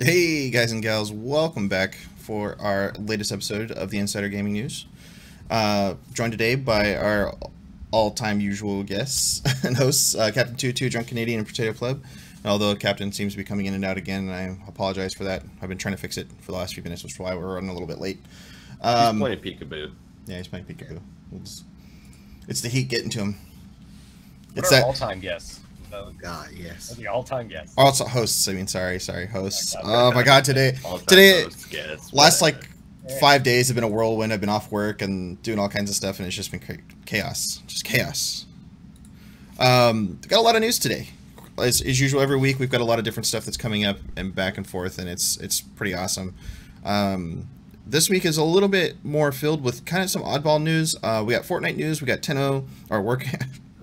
Hey guys and gals, welcome back for our latest episode of the Insider Gaming News. Joined today by our all-time usual guests and hosts, Captain 22, Drunk Canadian, and Potato Club. Although Captain seems to be coming in and out again, and I apologize for that. I've been trying to fix it for the last few minutes, which is why we're running a little bit late. He's playing peekaboo. Yeah, he's playing peekaboo. It's the heat getting to him. It's that all-time guest. Oh God, yes. The all-time guest. Also hosts. I mean, sorry, hosts. Oh my God, today, last like 5 days have been a whirlwind. I've been off work and doing all kinds of stuff, and it's just been chaos, just chaos. Got a lot of news today. As usual, every week we've got a lot of different stuff that's coming up and back and forth, and it's pretty awesome. This week is a little bit more filled with kind of some oddball news. We got Fortnite news. We got 10.0 or work.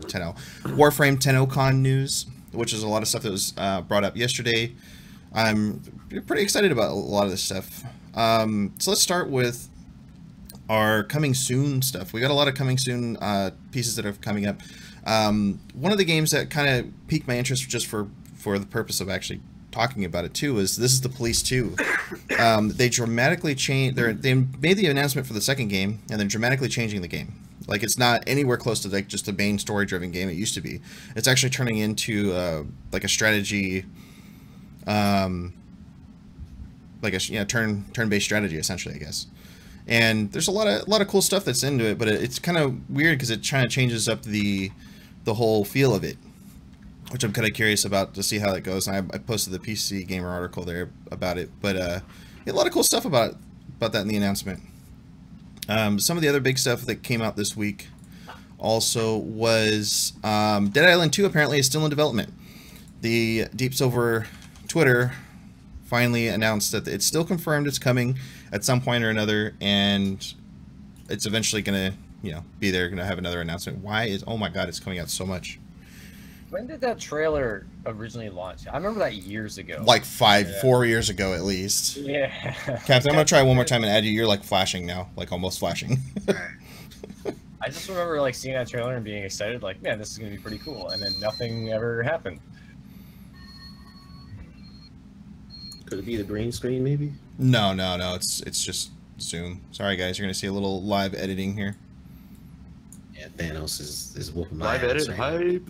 10.0 Warframe 10.0 Con news, which is a lot of stuff that was brought up yesterday. I'm pretty excited about a lot of this stuff. So let's start with our coming soon stuff. We got a lot of coming soon pieces that are coming up. One of the games that kind of piqued my interest just for the purpose of actually talking about it too is This Is the Police 2. They dramatically changed. They made the announcement for the second game and then dramatically changing the game. Like, it's not anywhere close to like just a main story-driven game it used to be. It's actually turning into like a strategy, like a turn-based strategy essentially, I guess. And there's a lot of cool stuff that's into it, but it's kind of weird because it kind of changes up the whole feel of it, which I'm kind of curious about to see how that goes. And I posted the PC Gamer article there about it, but a lot of cool stuff about that in the announcement. Some of the other big stuff that came out this week also was Dead Island 2 apparently is still in development. The Deeps over Twitter finally announced that it's still confirmed it's coming at some point or another, and it's eventually going to, be there, going to have another announcement. Oh my God, it's coming out so much. When did that trailer originally launch? I remember that years ago. Like 4 years ago at least. Yeah. Captain, I'm going to try one more time and add you. You're like flashing now, like almost flashing. I just remember like seeing that trailer and being excited, like, man, this is going to be pretty cool. And then nothing ever happened. Could it be the green screen, maybe? No. It's just Zoom. Sorry, guys. You're going to see a little live editing here. Yeah, Thanos is whooping my live ass edit right hype.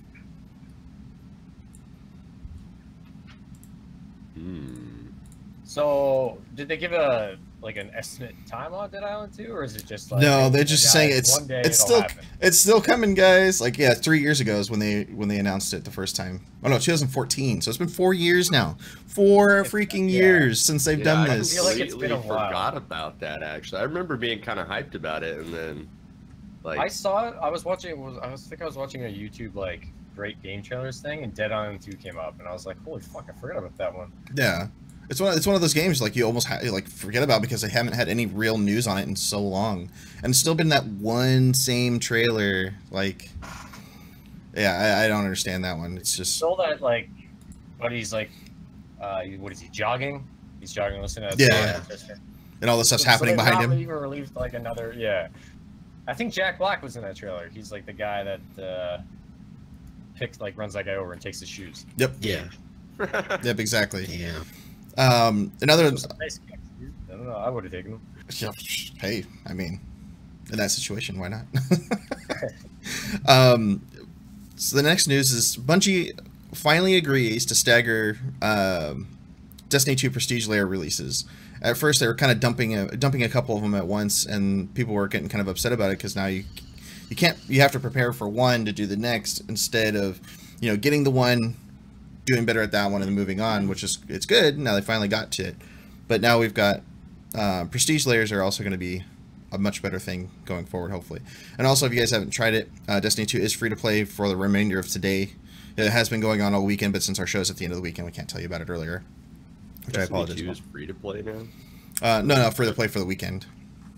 So, did they give an estimate time on Dead Island 2, or is it just like no? They're just saying it's still coming, guys. Like 3 years ago is when they announced it the first time. Oh no, 2014. So it's been 4 years now. 4 freaking years since they've done this. I feel like it's been a while. Forgot about that actually. I remember being kind of hyped about it, and then like I saw it. I was watching a YouTube like great game trailers thing, and Dead Island 2 came up, and I was like, holy fuck, I forgot about that one. Yeah. It's one of those games like you almost forget about because they haven't had any real news on it in so long, and it's still been that one same trailer. Like, yeah, I don't understand that one. It's just still that like, but he's like, what is he jogging? He's jogging, listening to and all this stuff's happening behind him. Even released like another I think Jack Black was in that trailer. He's like the guy that runs that guy over and takes his shoes. Yep. Yeah. Yep. Exactly. Yeah. Another. Nice kicks, dude. I don't know. I would have taken him. Hey, I mean, in that situation, why not? So the next news is Bungie finally agrees to stagger Destiny 2 Prestige Layer releases. At first, they were kind of dumping a couple of them at once, and people were getting kind of upset about it because now you have to prepare for one to do the next instead of getting the one, doing better at that one, and then moving on, which is it's good. Now they finally got to it, but now we've got Prestige Layers are also going to be a much better thing going forward, hopefully. And also, if you guys haven't tried it, Destiny 2 is free to play for the remainder of today. It has been going on all weekend, but since our show's at the end of the weekend, we can't tell you about it earlier. Which I apologize. Destiny 2 is free to play now? No, free to play for the weekend.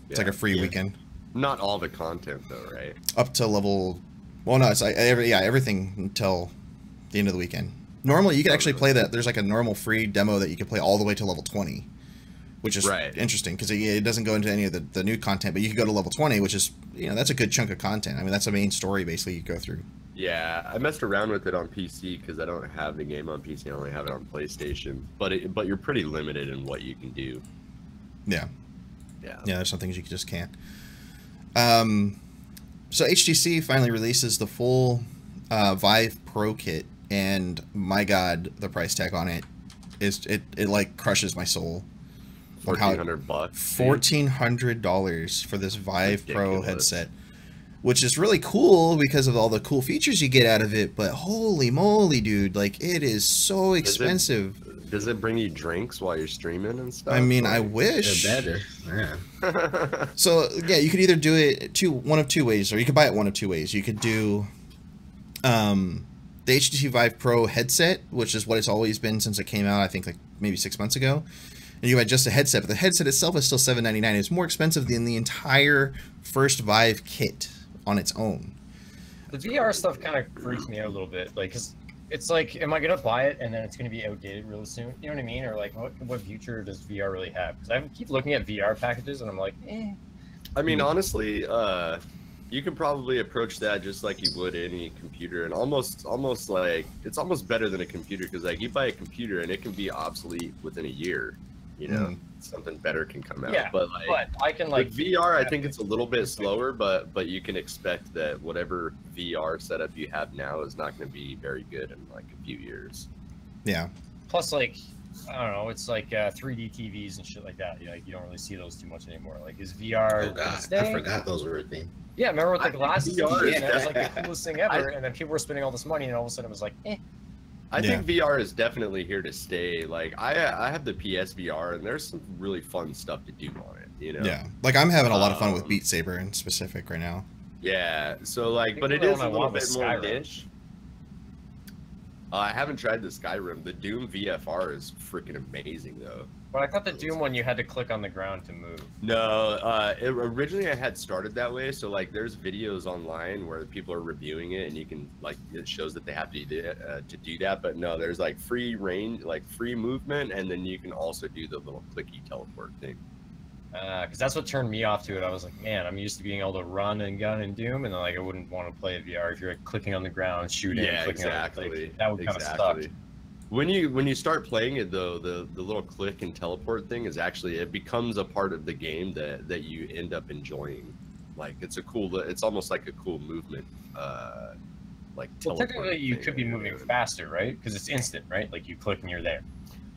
It's like a free weekend. Not all the content though, right? Up to level. Well, no, it's like everything until the end of the weekend. Normally, you can actually play that. There's like a normal free demo that you can play all the way to level 20. Which is interesting because it doesn't go into any of the new content, but you can go to level 20, which is that's a good chunk of content. I mean, that's the main story basically you go through. Yeah, I messed around with it on PC because I don't have the game on PC. I only have it on PlayStation. But you're pretty limited in what you can do. Yeah. Yeah. Yeah, there's some things you just can't. So HTC finally releases the full Vive Pro kit, and my God, the price tag on it like crushes my soul. $1,400. $1,400 for this Vive Pro headset, which is really cool because of all the cool features you get out of it. But holy moly, dude! Like it is so expensive. Does it bring you drinks while you're streaming and stuff? I mean, I wish. Better. Yeah. So yeah, you could either do it one of two ways, or you could buy it one of two ways. You could do the HTC Vive Pro headset, which is what it's always been since it came out. I think like maybe 6 months ago. And you buy just a headset, but the headset itself is still $799. It's more expensive than the entire first Vive kit on its own. The VR stuff kind of freaks me out a little bit, like, cause it's like, am I gonna buy it and then it's gonna be outdated really soon? You know what I mean? Or like, what future does VR really have? Because I keep looking at VR packages and I'm like, eh. I mean, honestly, you can probably approach that just like you would any computer, and almost like it's almost better than a computer because like you buy a computer and it can be obsolete within a year. Something better can come out. Yeah, but I can like with VR, I think it's a little bit slower, but you can expect that whatever VR setup you have now is not going to be very good in like a few years. Yeah. Plus, like, I don't know, it's like 3D TVs and shit like that. You don't really see those too much anymore. Like, is VR? Oh God, I forgot those were a thing. Yeah, remember with the glasses? VR, and it was like the coolest thing ever. And then people were spending all this money, and all of a sudden it was like, eh. I think VR is definitely here to stay. Like I have the PSVR, and there's some really fun stuff to do on it. Yeah, like I'm having a lot of fun with Beat Saber in specific right now. Yeah, so like, but it is a little bit more niche. I haven't tried the Skyrim. The Doom VFR is freaking amazing though. But I thought the Doom one you had to click on the ground to move. No, originally I had started that way. So like, there's videos online where people are reviewing it, and you can like it shows that they have to do that. But no, there's like free range, like free movement, and then you can also do the little clicky teleport thing. Because that's what turned me off to it. I was like, man, I'm used to being able to run and gun in Doom, and then like I wouldn't want to play a VR if you're like, clicking on the ground, shooting. Yeah, clicking exactly. On the, like, that would kind of suck. When you start playing it though, the little click and teleport thing is actually, it becomes a part of the game that you end up enjoying. Like it's almost like a cool movement. Like well, technically you could be moving faster, right? Because it's instant, right? Like you click and you're there.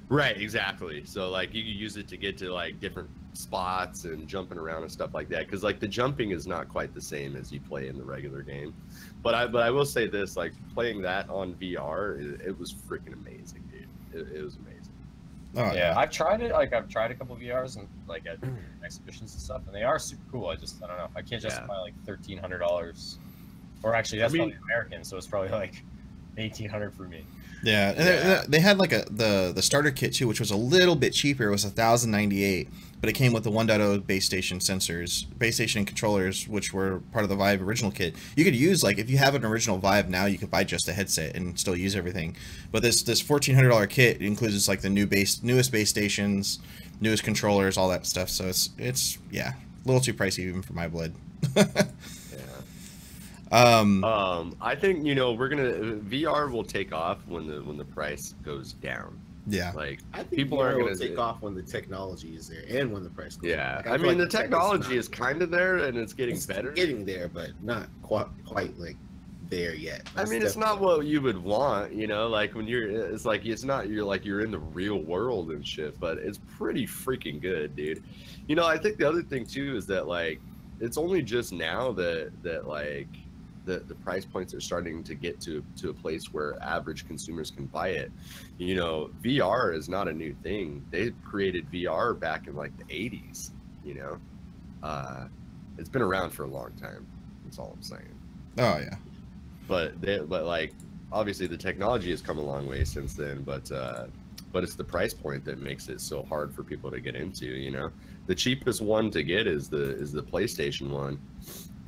Right, exactly. So like you can use it to get to like different spots and jumping around and stuff like that. Because like the jumping is not quite the same as you play in the regular game. But I will say this, like playing that on VR, it was freaking amazing, dude. It was amazing. Oh, yeah, I've tried it. Like I've tried a couple of VRs and like at exhibitions and stuff, and they are super cool. I don't know. I can't justify like $1,300, or actually that's probably American, so it's probably like $1,800 for me. Yeah, and they had like the starter kit too, which was a little bit cheaper. It was $1,098, but it came with the 1.0 base station sensors, base station controllers, which were part of the Vive original kit. You could use like if you have an original Vive now, you could buy just a headset and still use everything. But this $1,400 kit includes like the newest base stations, newest controllers, all that stuff. So it's yeah, A little too pricey even for my blood. I think VR will take off when the price goes down. Yeah, like I think people are going to take off when the technology is there and when the price goes down. Like, I mean, the technology is kind of there and it's getting better. Getting there, but not quite like there yet. I mean, it's not what you would want, like when you're in the real world and shit, but it's pretty freaking good, dude. I think the other thing too is that like it's only just now that like the price points are starting to get to a place where average consumers can buy it. VR is not a new thing. They created VR back in like the 80s. It's been around for a long time. That's all I'm saying. Oh yeah. But like obviously the technology has come a long way since then, but it's the price point that makes it so hard for people to get into. The cheapest one to get is the PlayStation one,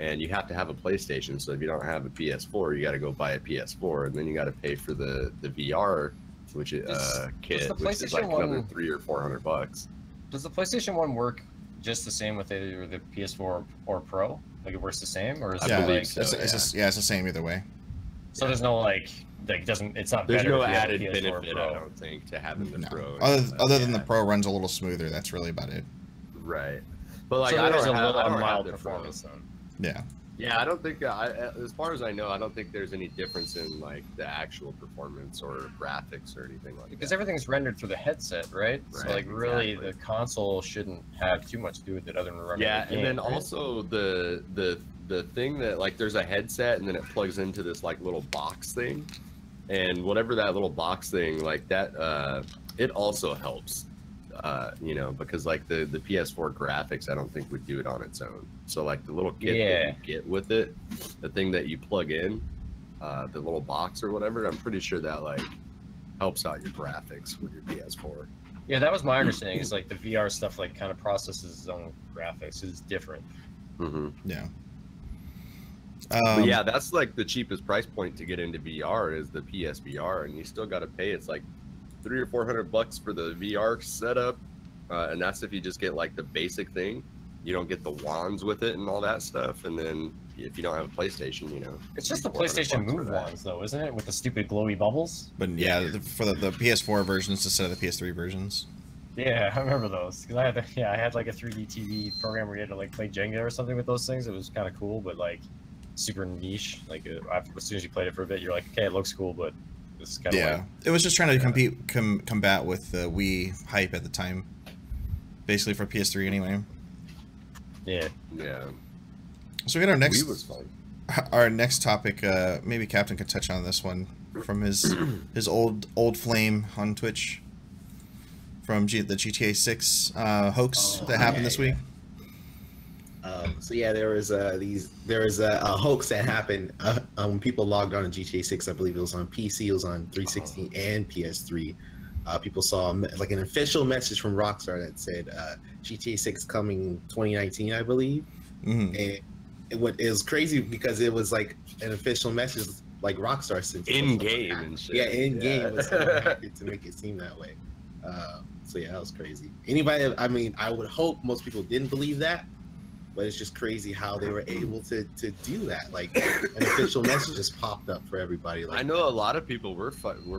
and you have to have a PlayStation. So if you don't have a PS4, you got to go buy a PS4, and then you got to pay for the VR which is kit, which is like another $300 or $400. Does the PlayStation 1 work just the same with either the PS4 or Pro? Like it works the same, or is yeah, it like, it's the same either way. So there's no it's not. There's better no if you have added PS4 benefit, Pro. I don't think, to having the Pro. Other than the Pro runs a little smoother. That's really about it. Right, but like So I there's don't a have mild the Pro. performance then. Yeah. Yeah, I don't think as far as I know, I don't think there's any difference in like the actual performance or graphics or anything like that. Because everything's rendered through the headset, right? So like really, the console shouldn't have too much to do with it other than running. Yeah, the game, and then right? also the thing that like there's a headset and then it plugs into this like little box thing, and whatever that little box thing like that, it also helps. Because like the PS4 graphics, I don't think would do it on its own. So like the little kit that you get with it, the thing that you plug in, the little box or whatever, I'm pretty sure that like helps out your graphics with your PS4. Yeah, that was my understanding. Is like the VR stuff like kind of processes its own graphics. It's different. Mm-hmm. Yeah. But yeah, that's like the cheapest price point to get into VR is the PSVR, and you still got to pay. It's like $300 or $400 for the VR setup, and that's if you just get like the basic thing. You don't get the wands with it and all that stuff, and then if you don't have a PlayStation, it's just the PlayStation Move wands, though, isn't it? With the stupid glowy bubbles. But yeah, for the PS4 versions instead of the PS3 versions. Yeah, I remember those because I had like a 3D TV program where you had to like play Jenga or something with those things. It was kind of cool, but like super niche. Like as soon as you played it for a bit, you're like, okay, it looks cool, but it's kind of like, it was just trying to combat with the Wii hype at the time, basically for PS3 anyway. Yeah. So we got our next Wii was fun. Our next topic. Maybe Captain could touch on this one from his old flame on Twitch from the GTA 6 hoax that happened this week. So yeah, there was a hoax that happened when people logged on to GTA 6. I believe it was on PC, it was on 360 and PS3. People saw like an official message from Rockstar that said GTA 6 coming 2019, I believe. Mm-hmm. And it was crazy because it was like an official message, like Rockstar sent in game and shit. Yeah, in game was to make it seem that way. So yeah, that was crazy. I mean, I would hope most people didn't believe that. But it's just crazy how they were able to do that. Like an official message just popped up for everybody. Like I know a lot of people were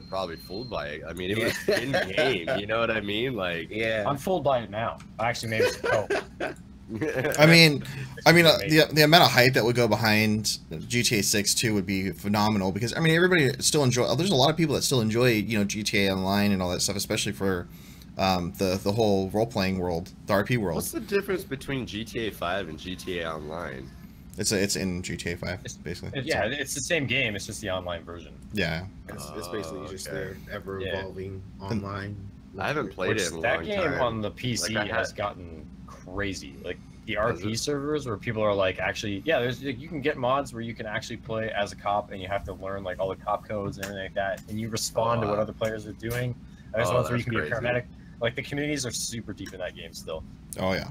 probably fooled by it. I mean, it was in game. You know what I mean? Like, yeah, I'm fooled by it now. I actually made it Coke. I mean, the amount of hype that would go behind GTA 6 too would be phenomenal because I mean everybody still enjoy. There's a lot of people that still enjoy GTA Online and all that stuff, especially for the whole role-playing world, the RP world. What's the difference between GTA 5 and GTA Online? It's in GTA 5, basically. It's the same game. It's just the online version. Yeah. It's basically just their ever-evolving online. I haven't played it in a long time. That game on the PC has gotten crazy. Like the RP servers where people are like actually, you can get mods where you can actually play as a cop and you have to learn like all the cop codes and everything like that, and you respond to what other players are doing. There's ones where you can be a paramedic. Like the communities are super deep in that game still. Oh yeah.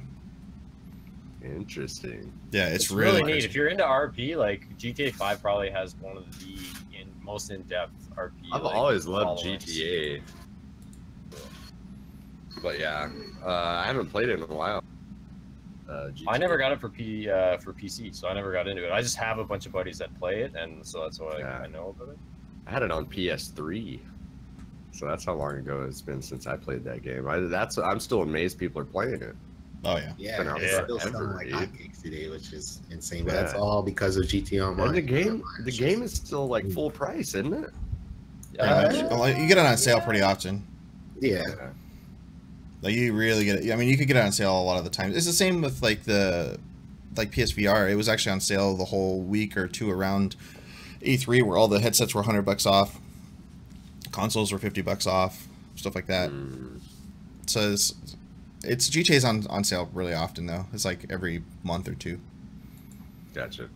Interesting. Yeah, it's really neat. If you're into RP, like GTA 5 probably has one of the most in-depth RP. I've always loved GTA. But yeah, I haven't played it in a while. GTA. I never got it for PC, so I never got into it. I just have a bunch of buddies that play it, and so that's why I know about it. I had it on PS3, so that's how long ago it's been since I played that game. I'm still amazed people are playing it. Oh yeah, yeah, it's still selling like hotcakes today, which is insane. But that's all because of GTA Online. And the game is still like full price, isn't it? Well, you get it on sale pretty often. Yeah. Like you really get it. I mean, you could get it on sale a lot of the time. It's the same with like PSVR. It was actually on sale the whole week or two around E3, where all the headsets were $100 off, consoles were $50 off, stuff like that. So it's GTA's on sale really often though. It's like every month or two. Gotcha.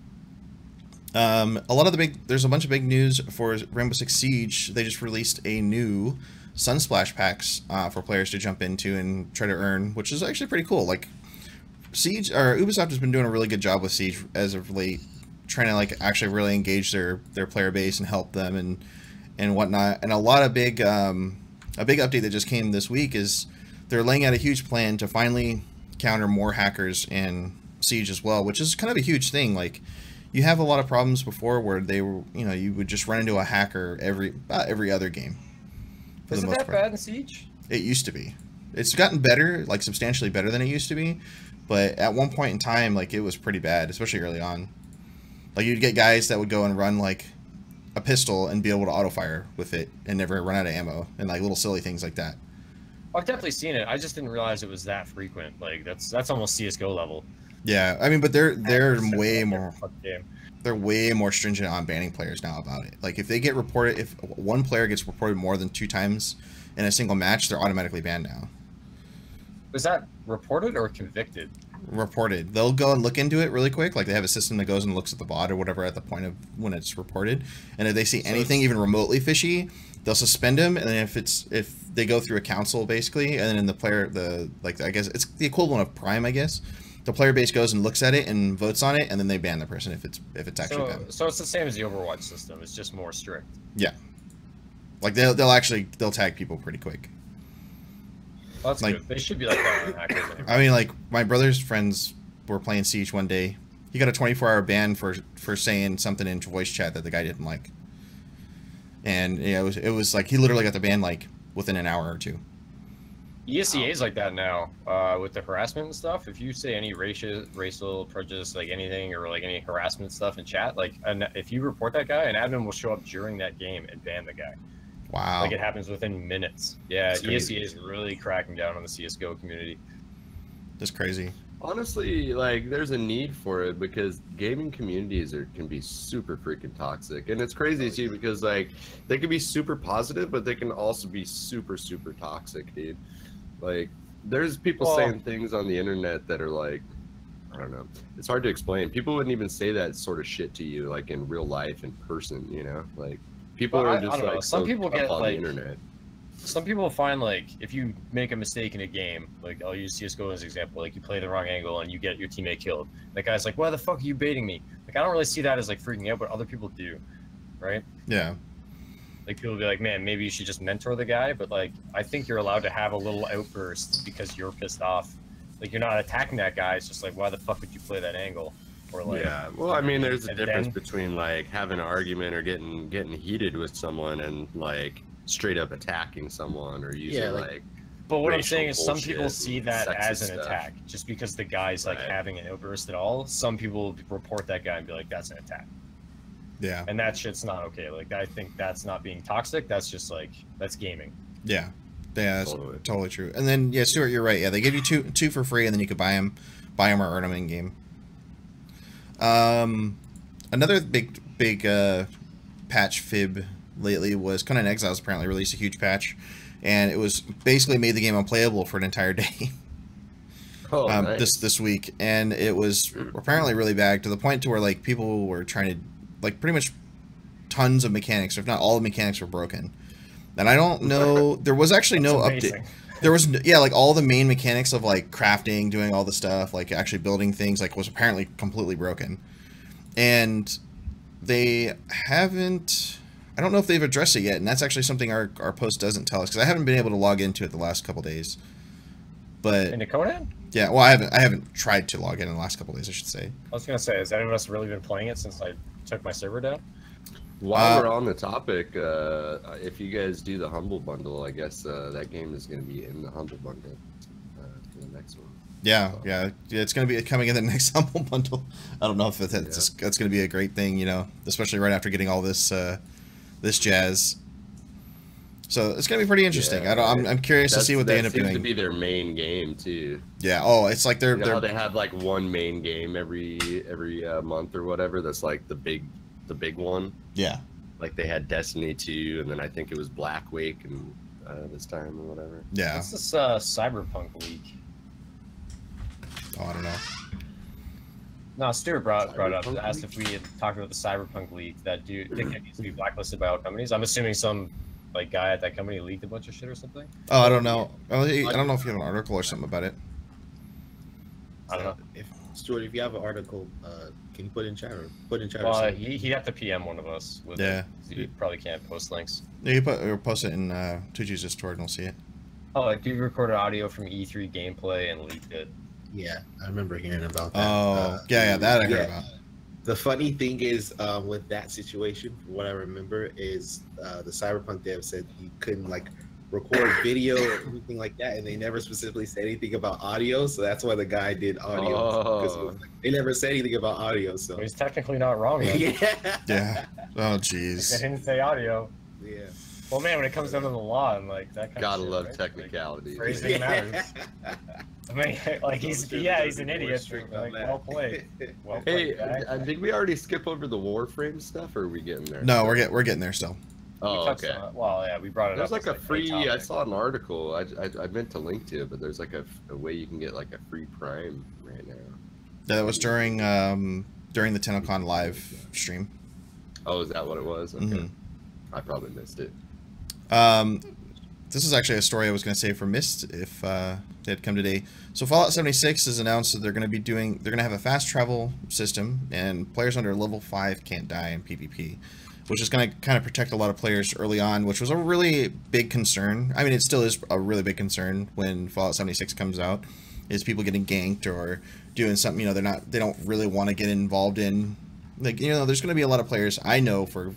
There's a bunch of big news for Rainbow Six Siege. They just released a new Sunsplash packs for players to jump into and try to earn, which is actually pretty cool. Like Siege, or Ubisoft has been doing a really good job with Siege as of late, trying to like actually really engage their player base and help them and whatnot. And a big update that just came this week is they're laying out a huge plan to finally counter more hackers in Siege as well, which is kind of a huge thing. Like, you have a lot of problems before where they were, you would just run into a hacker every other game. Is it that bad in Siege? It used to be. It's gotten better, like substantially better than it used to be, but at one point in time, like it was pretty bad, especially early on. Like you'd get guys that would go and run like a pistol and be able to auto fire with it and never run out of ammo and like little silly things like that. I've definitely seen it. I just didn't realize it was that frequent. Like that's almost CS:GO level. Yeah, I mean, but they're way more. They're way more stringent on banning players now about it. Like if they get reported, if one player gets reported more than 2 times in a single match, they're automatically banned now. Was that reported or convicted? Reported. They'll go and look into it really quick. Like they have a system that goes and looks at the bot or whatever at the point of when it's reported, and if they see anything even remotely fishy, they'll suspend him. And then if they go through a council basically, and then I guess it's the equivalent of Prime, I guess. The player base goes and looks at it and votes on it, and then they ban the person if it's actually banned. So it's the same as the Overwatch system. It's just more strict. Yeah. Like they'll tag people pretty quick. Well, that's good. They should be like that on hackers anyway. I mean, like my brother's friends were playing Siege one day. He got a 24-hour ban for saying something in voice chat that the guy didn't like. And yeah, it was like he literally got the ban like within an hour or two. ESEA is like that now with the harassment and stuff. If you say any racial prejudice, like anything, or like any harassment stuff in chat, like if you report that guy, an admin will show up during that game and ban the guy. Wow. Like it happens within minutes. Yeah, ESEA is really cracking down on the CS:GO community. That's crazy. Honestly, like there's a need for it because gaming communities can be super freaking toxic, and it's crazy too because like they can be super positive, but they can also be super toxic, dude. Like there's people saying things on the internet that are like, I don't know, it's hard to explain. People wouldn't even say that sort of shit to you like in real life in person, like people are just like some people get on like the internet. Some people find like if you make a mistake in a game, like I'll use CS:GO as an example, like you play the wrong angle and you get your teammate killed, that guy's like, why the fuck are you baiting me? Like I don't really see that as like freaking out, but other people do, right? Yeah. Like people will be like, man, maybe you should just mentor the guy, but like I think you're allowed to have a little outburst because you're pissed off. Like you're not attacking that guy. It's just like, why the fuck would you play that angle? Or like, yeah. Well, I mean, there's a difference between like having an argument or getting heated with someone and like straight up attacking someone or using like. But what I'm saying is some people see that as an attack just because the guy's like having an outburst at all. Some people report that guy and be like, that's an attack. Yeah. And that shit's not okay. Like I think that's not being toxic. That's just like that's gaming. Yeah. Yeah, that's totally true. And then yeah, Stuart, you're right. Yeah, they give you two for free, and then you could buy them or earn them in game. Another big patch fib lately was Conan Exiles apparently released a huge patch, and it was basically made the game unplayable for an entire day. Nice. This week, and it was apparently really bad to the point to where like people were trying to like pretty much tons of mechanics, if not all the mechanics, were broken. And I don't know, there was actually no update. There was like all the main mechanics of like crafting, doing all the stuff, like actually building things, like was apparently completely broken. And they haven't, I don't know if they've addressed it yet, and that's actually something our post doesn't tell us, because I haven't been able to log into it the last couple days. But into Conan? Yeah, well, I haven't tried to log in the last couple of days, I should say. I was gonna say, has anyone else really been playing it since I took my server down? While we're on the topic, if you guys do the Humble Bundle, I guess that game is going to be in the Humble Bundle for the next one. Yeah, it's going to be coming in the next Humble Bundle. I don't know if that's going to be a great thing, you know, especially right after getting all this this jazz. So it's going to be pretty interesting. Yeah, I'm curious to see what they end up doing. That seems to be their main game too. Yeah. Oh, it's like you know how they have like one main game every month or whatever. That's like the big one. Yeah. Like they had Destiny 2, and then I think it was Black Wake, and this time or whatever. Yeah. What's this Cyberpunk leak? Oh, I don't know. No, Stuart brought up, asked if we had talked about the Cyberpunk leak that needs to be blacklisted by all companies. I'm assuming some like guy at that company leaked a bunch of shit or something. Oh, I don't know. I don't know if you have an article or something about it. I don't know. Stuart, if you have an article, can you put in chat Well, he'd have to PM one of us. Yeah. You probably can't post links. Yeah, you post it in Tuji's Discord and we'll see it. Oh, I do record audio from E3 gameplay and leaked it. Yeah, I remember hearing about that. Oh, yeah, that I heard about. The funny thing is, with that situation, what I remember is the Cyberpunk dev said he couldn't like record video or anything like that, and they never specifically said anything about audio, so that's why the guy did audio. Because they never said anything about audio, so he's technically not wrong. Yeah. Oh, jeez. I didn't say audio. Yeah. Well, man, when it comes down to the law and like that kind Gotta of shit, love right? technicality. Like, phrasing matters. I mean, like he's an idiot. Like, well played. Well played, hey, did we already skip over the Warframe stuff, or are we getting there? No, we're getting there still. Oh, okay. Well, yeah, we brought it there's up. There's like a free. I saw an article. I meant to link to it, but there's like a way you can get like a free Prime right now. Yeah, that was during the TennoCon live stream. Oh, is that what it was? Okay. Mm-hmm. I probably missed it. This is actually a story I was going to say for Mist if they had come today. So Fallout 76 has announced that they're going to have a fast travel system, and players under level 5 can't die in PvP, which is going to kind of protect a lot of players early on, which was a really big concern. I mean, it still is a really big concern when Fallout 76 comes out, is people getting ganked or doing something, you know, they don't really want to get involved in. Like, you know, there's going to be a lot of players I know, for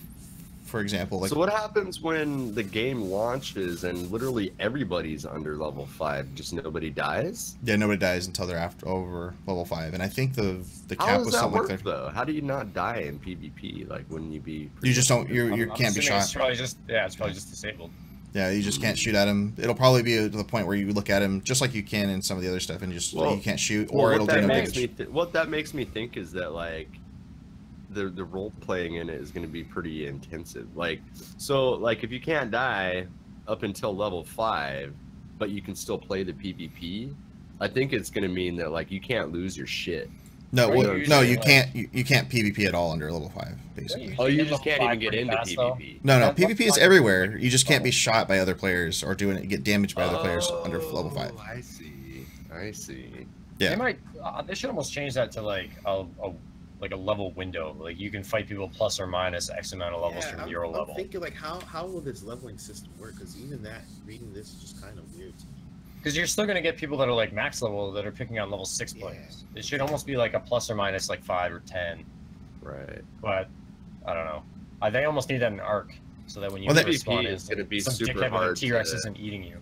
example. Like, so what happens when the game launches and literally everybody's under level 5? Just nobody dies? Yeah, nobody dies until they're over level 5. And I think the cap How was does that something work, like that. though? How do you not die in PvP? Like, wouldn't you be... You just don't, you can't be shot. It's probably just disabled. Yeah, you just can't shoot at him. It'll probably be to the point where you look at him just like you can in some of the other stuff, and just you can't shoot, or it'll do no damage. What that makes me think is that, like, the role playing in it is going to be pretty intensive. Like, so like if you can't die up until level 5, but you can still play the PvP, I think it's going to mean that like you can't lose your shit. No, no, you can't. You can't PvP at all under level 5, basically. Oh, you just can't even get into PvP. No, PvP is everywhere. You just can't be shot by other players or get damaged by other players under level 5. I see. Yeah. They should almost change that to like a level window. Like you can fight people plus or minus X amount of levels from your level. I'm thinking like how will this leveling system work? Because even that reading this is just kind of weird to me. Because you're still gonna get people that are like max level that are picking on level 6 players. It should almost be like a plus or minus like 5 or 10. Right. But I don't know. They almost need that in Arc so that when you spawn in, it's gonna be some super dickhead hard. with a T-Rex isn't eating you.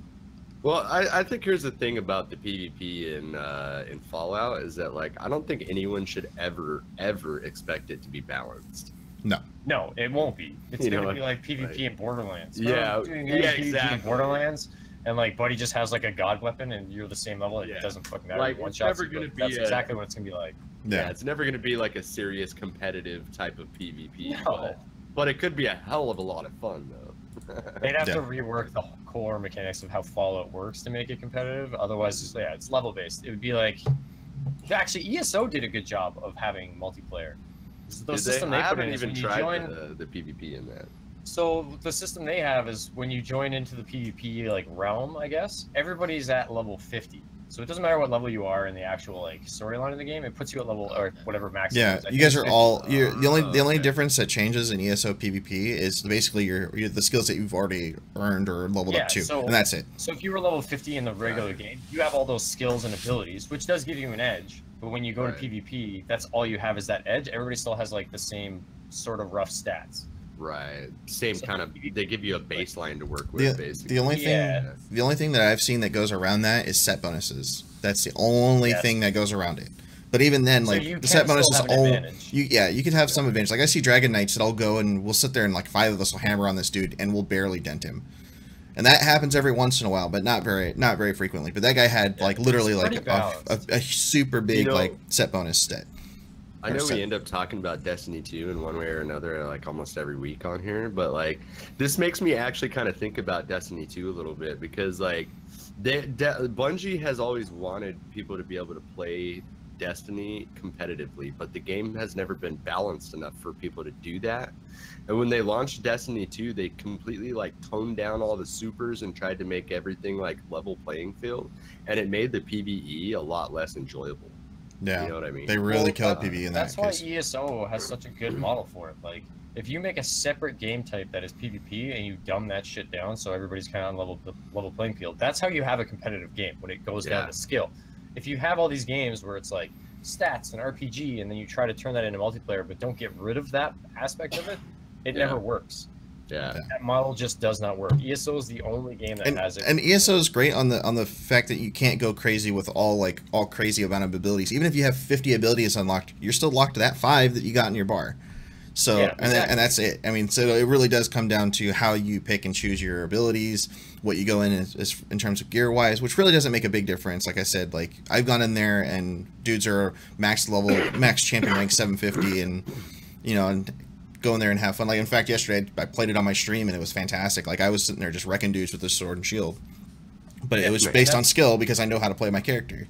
Well, I think here's the thing about the PvP in Fallout is that like I don't think anyone should ever expect it to be balanced. No, it won't be. It's gonna be like PvP in Borderlands. Yeah, PvP in Borderlands, and like Buddy just has like a god weapon, and you're the same level. It doesn't fucking matter. Like, it's never gonna be. That's exactly what it's gonna be like. Yeah, it's never gonna be like a serious competitive type of PvP. No. But it could be a hell of a lot of fun though. They'd have to rework the core mechanics of how Fallout works to make it competitive. Otherwise, it's level based. It would be like, actually, ESO did a good job of having multiplayer. The system they put in is when you join the PvP in that. So the system they have is when you join into the PvP like realm, I guess everybody's at level 50. So it doesn't matter what level you are in the actual like storyline of the game. It puts you at level or whatever max. Yeah, you guys are all. The only difference that changes in ESO PvP is basically the skills that you've already earned or leveled up to, and that's it. So if you were level 50 in the regular game, you have all those skills and abilities, which does give you an edge. But when you go to PvP, that's all you have is that edge. Everybody still has like the same sort of rough stats. Right. Same kind of. They give you a baseline to work with. Basically, the only thing that I've seen that goes around that is set bonuses. That's the only thing that goes around it. But even then, like the set bonuses, you could have some advantage. Like I see Dragon Knights that I'll go and we'll sit there and like 5 of us will hammer on this dude and we'll barely dent him. And that happens every once in a while, but not very frequently. But that guy had like literally like a super big like set bonus stat. I know we end up talking about Destiny 2 in one way or another, like almost every week on here, but like this makes me actually kind of think about Destiny 2 a little bit because like Bungie has always wanted people to be able to play Destiny competitively, but the game has never been balanced enough for people to do that. And when they launched Destiny 2, they completely like toned down all the supers and tried to make everything like level playing field, and it made the PvE a lot less enjoyable. Yeah, you know what I mean? They really killed PvE in that case. That's why ESO has such a good model for it. Like, if you make a separate game type that is PvP and you dumb that shit down so everybody's kind of on level playing field, that's how you have a competitive game when it goes down to skill. If you have all these games where it's like stats and RPG and then you try to turn that into multiplayer but don't get rid of that aspect of it, it never works. Yeah, that model just does not work. ESO is the only game that has it. And ESO is great on the fact that you can't go crazy with all crazy amount of abilities. Even if you have 50 abilities unlocked, you're still locked to that 5 that you got in your bar. So and that's it. I mean, so it really does come down to how you pick and choose your abilities, what you go in is in terms of gear wise, which really doesn't make a big difference. Like I said, like I've gone in there and dudes are max champion rank 750, and you know, and go in there and have fun. Like in fact, yesterday I played it on my stream and it was fantastic. Like I was sitting there just wrecking dudes with this sword and shield, but it was based on skill because I know how to play my character.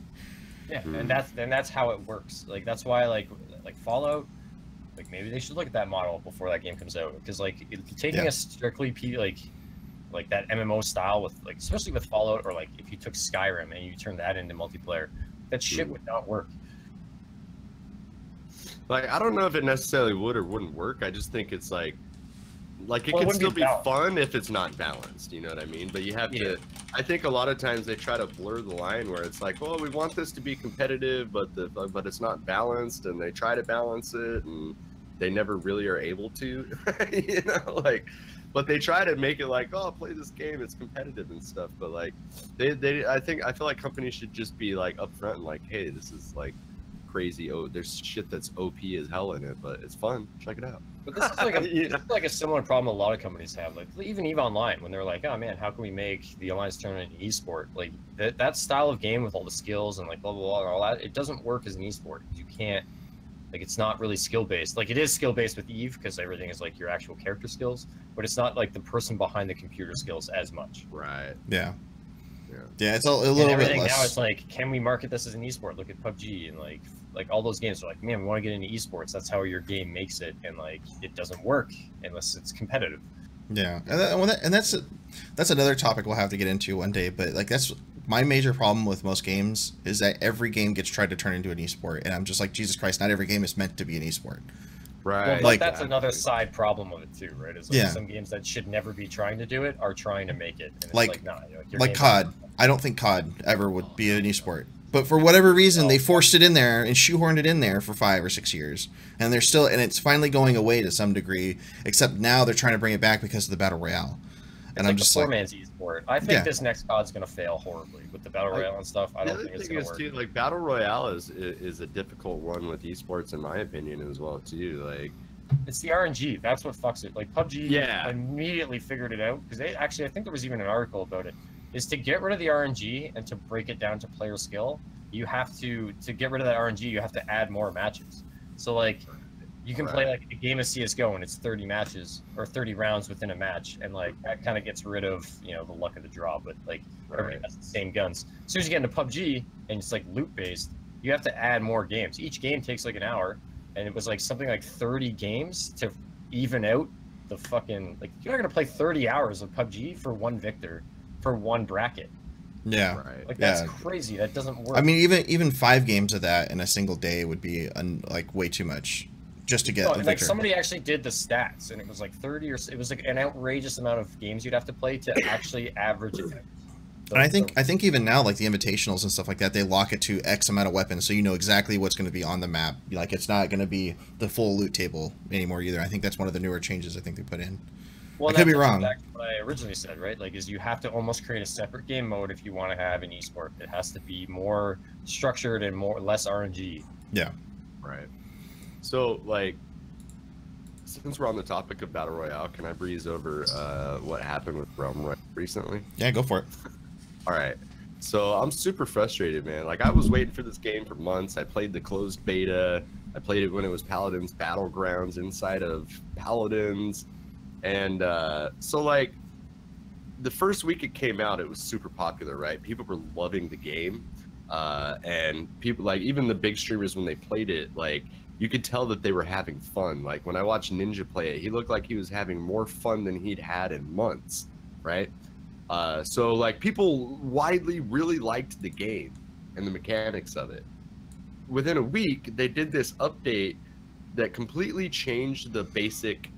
Yeah, and that's how it works. Like that's why like Fallout, like maybe they should look at that model before that game comes out, because like taking a strictly like that MMO style with like especially with Fallout, or like if you took Skyrim and you turned that into multiplayer, that shit would not work. Like, I don't know if it necessarily would or wouldn't work. I just think it's like it can still be fun if it's not balanced, you know what I mean? But you have to, I think a lot of times they try to blur the line where it's like, well, we want this to be competitive, but it's not balanced, and they try to balance it, and they never really are able to, you know, like, but they try to make it like, oh, play this game, it's competitive and stuff, but like, I feel like companies should just be like upfront and like, hey, this is like crazy. Oh, there's shit that's OP as hell in it, but it's fun. Check it out. But this is like this is like a similar problem a lot of companies have. Like even EVE Online, when they're like, oh man, how can we make the Alliance tournament an esport? Like that style of game with all the skills and like blah blah blah and all that, it doesn't work as an esport. You can't, like, it's not really skill based. Like it is skill based with EVE because everything is like your actual character skills, but it's not like the person behind the computer skills as much. Right. Yeah. Yeah, it's a little bit less. Now it's like, can we market this as an esport? Look at PUBG and like all those games are like, man, we want to get into esports. That's how your game makes it, and like it doesn't work unless it's competitive. Yeah, and that's another topic we'll have to get into one day. But like that's my major problem with most games is that every game gets tried to turn into an esport, and I'm just like, Jesus Christ, not every game is meant to be an esport. Right. Well, like that's another side problem of it too, right? Is like some games that should never be trying to do it are trying to make it. And it's like nah, like COD. I don't think COD ever would be an esport. But for whatever reason, they forced it in there and shoehorned it in there for 5 or 6 years, and it's finally going away to some degree. Except now they're trying to bring it back because of the battle royale, and I'm just like, man's esport. I think this next COD's gonna fail horribly with the battle royale and stuff. I don't think it's gonna work. Too, like battle royale is a difficult one with esports in my opinion as well too. Like it's the RNG. That's what fucks it. Like PUBG immediately figured it out because I think there was even an article about it. Is to get rid of the RNG and to break it down to player skill, you have to get rid of that RNG, you have to add more matches. So like you can play like a game of CSGO and it's 30 matches or 30 rounds within a match, and like that kind of gets rid of, you know, the luck of the draw, but like everybody has the same guns. As soon as you get into PUBG and it's like loot based, you have to add more games. Each game takes like an hour, and it was like something like 30 games to even out the fucking, like, you're not gonna play 30 hours of PUBG for one victor for one bracket. Yeah. Right. Like that's crazy. That doesn't work. I mean, even 5 games of that in a single day would be like way too much just to get a victory. Like somebody actually did the stats, and it was like 30 or it was like an outrageous amount of games you'd have to play to actually average it. And I think even now, like the invitationals and stuff like that, they lock it to X amount of weapons, so you know exactly what's going to be on the map. Like it's not going to be the full loot table anymore either. I think that's one of the newer changes I think they put in. Well, I could be wrong. Back to what I originally said, right? Like, is you have to almost create a separate game mode if you want to have an esport. It has to be more structured and less RNG. Yeah. Right. So, like, since we're on the topic of Battle Royale, can I breeze over what happened with Realm recently? Yeah, go for it. All right. So I'm super frustrated, man. Like I was waiting for this game for months. I played the closed beta. I played it when it was Paladins Battlegrounds inside of Paladins. And so like the first week it came out, it was super popular, right? People were loving the game. And people like even the big streamers when they played it, like you could tell that they were having fun. Like when I watched Ninja play it, he looked like he was having more fun than he'd had in months, right? So like people widely really liked the game and the mechanics of it. Within a week, they did this update that completely changed the basic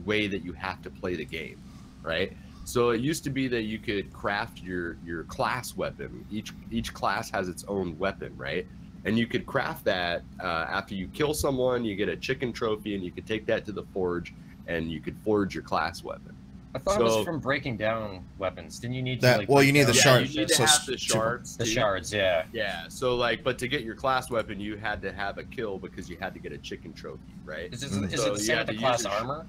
way that you have to play the game, right? So it used to be that you could craft your class weapon. Each class has its own weapon, right? And you could craft that after you kill someone, you get a chicken trophy, and you could take that to the forge, and you could forge your class weapon. I thought it was from breaking down weapons. Didn't you need to that? like, well, you need the shards. shards. You need to have the shards. The shards, yeah. Yeah. So like, but to get your class weapon, you had to have a kill because you had to get a chicken trophy, right? Is it the same with the class armor?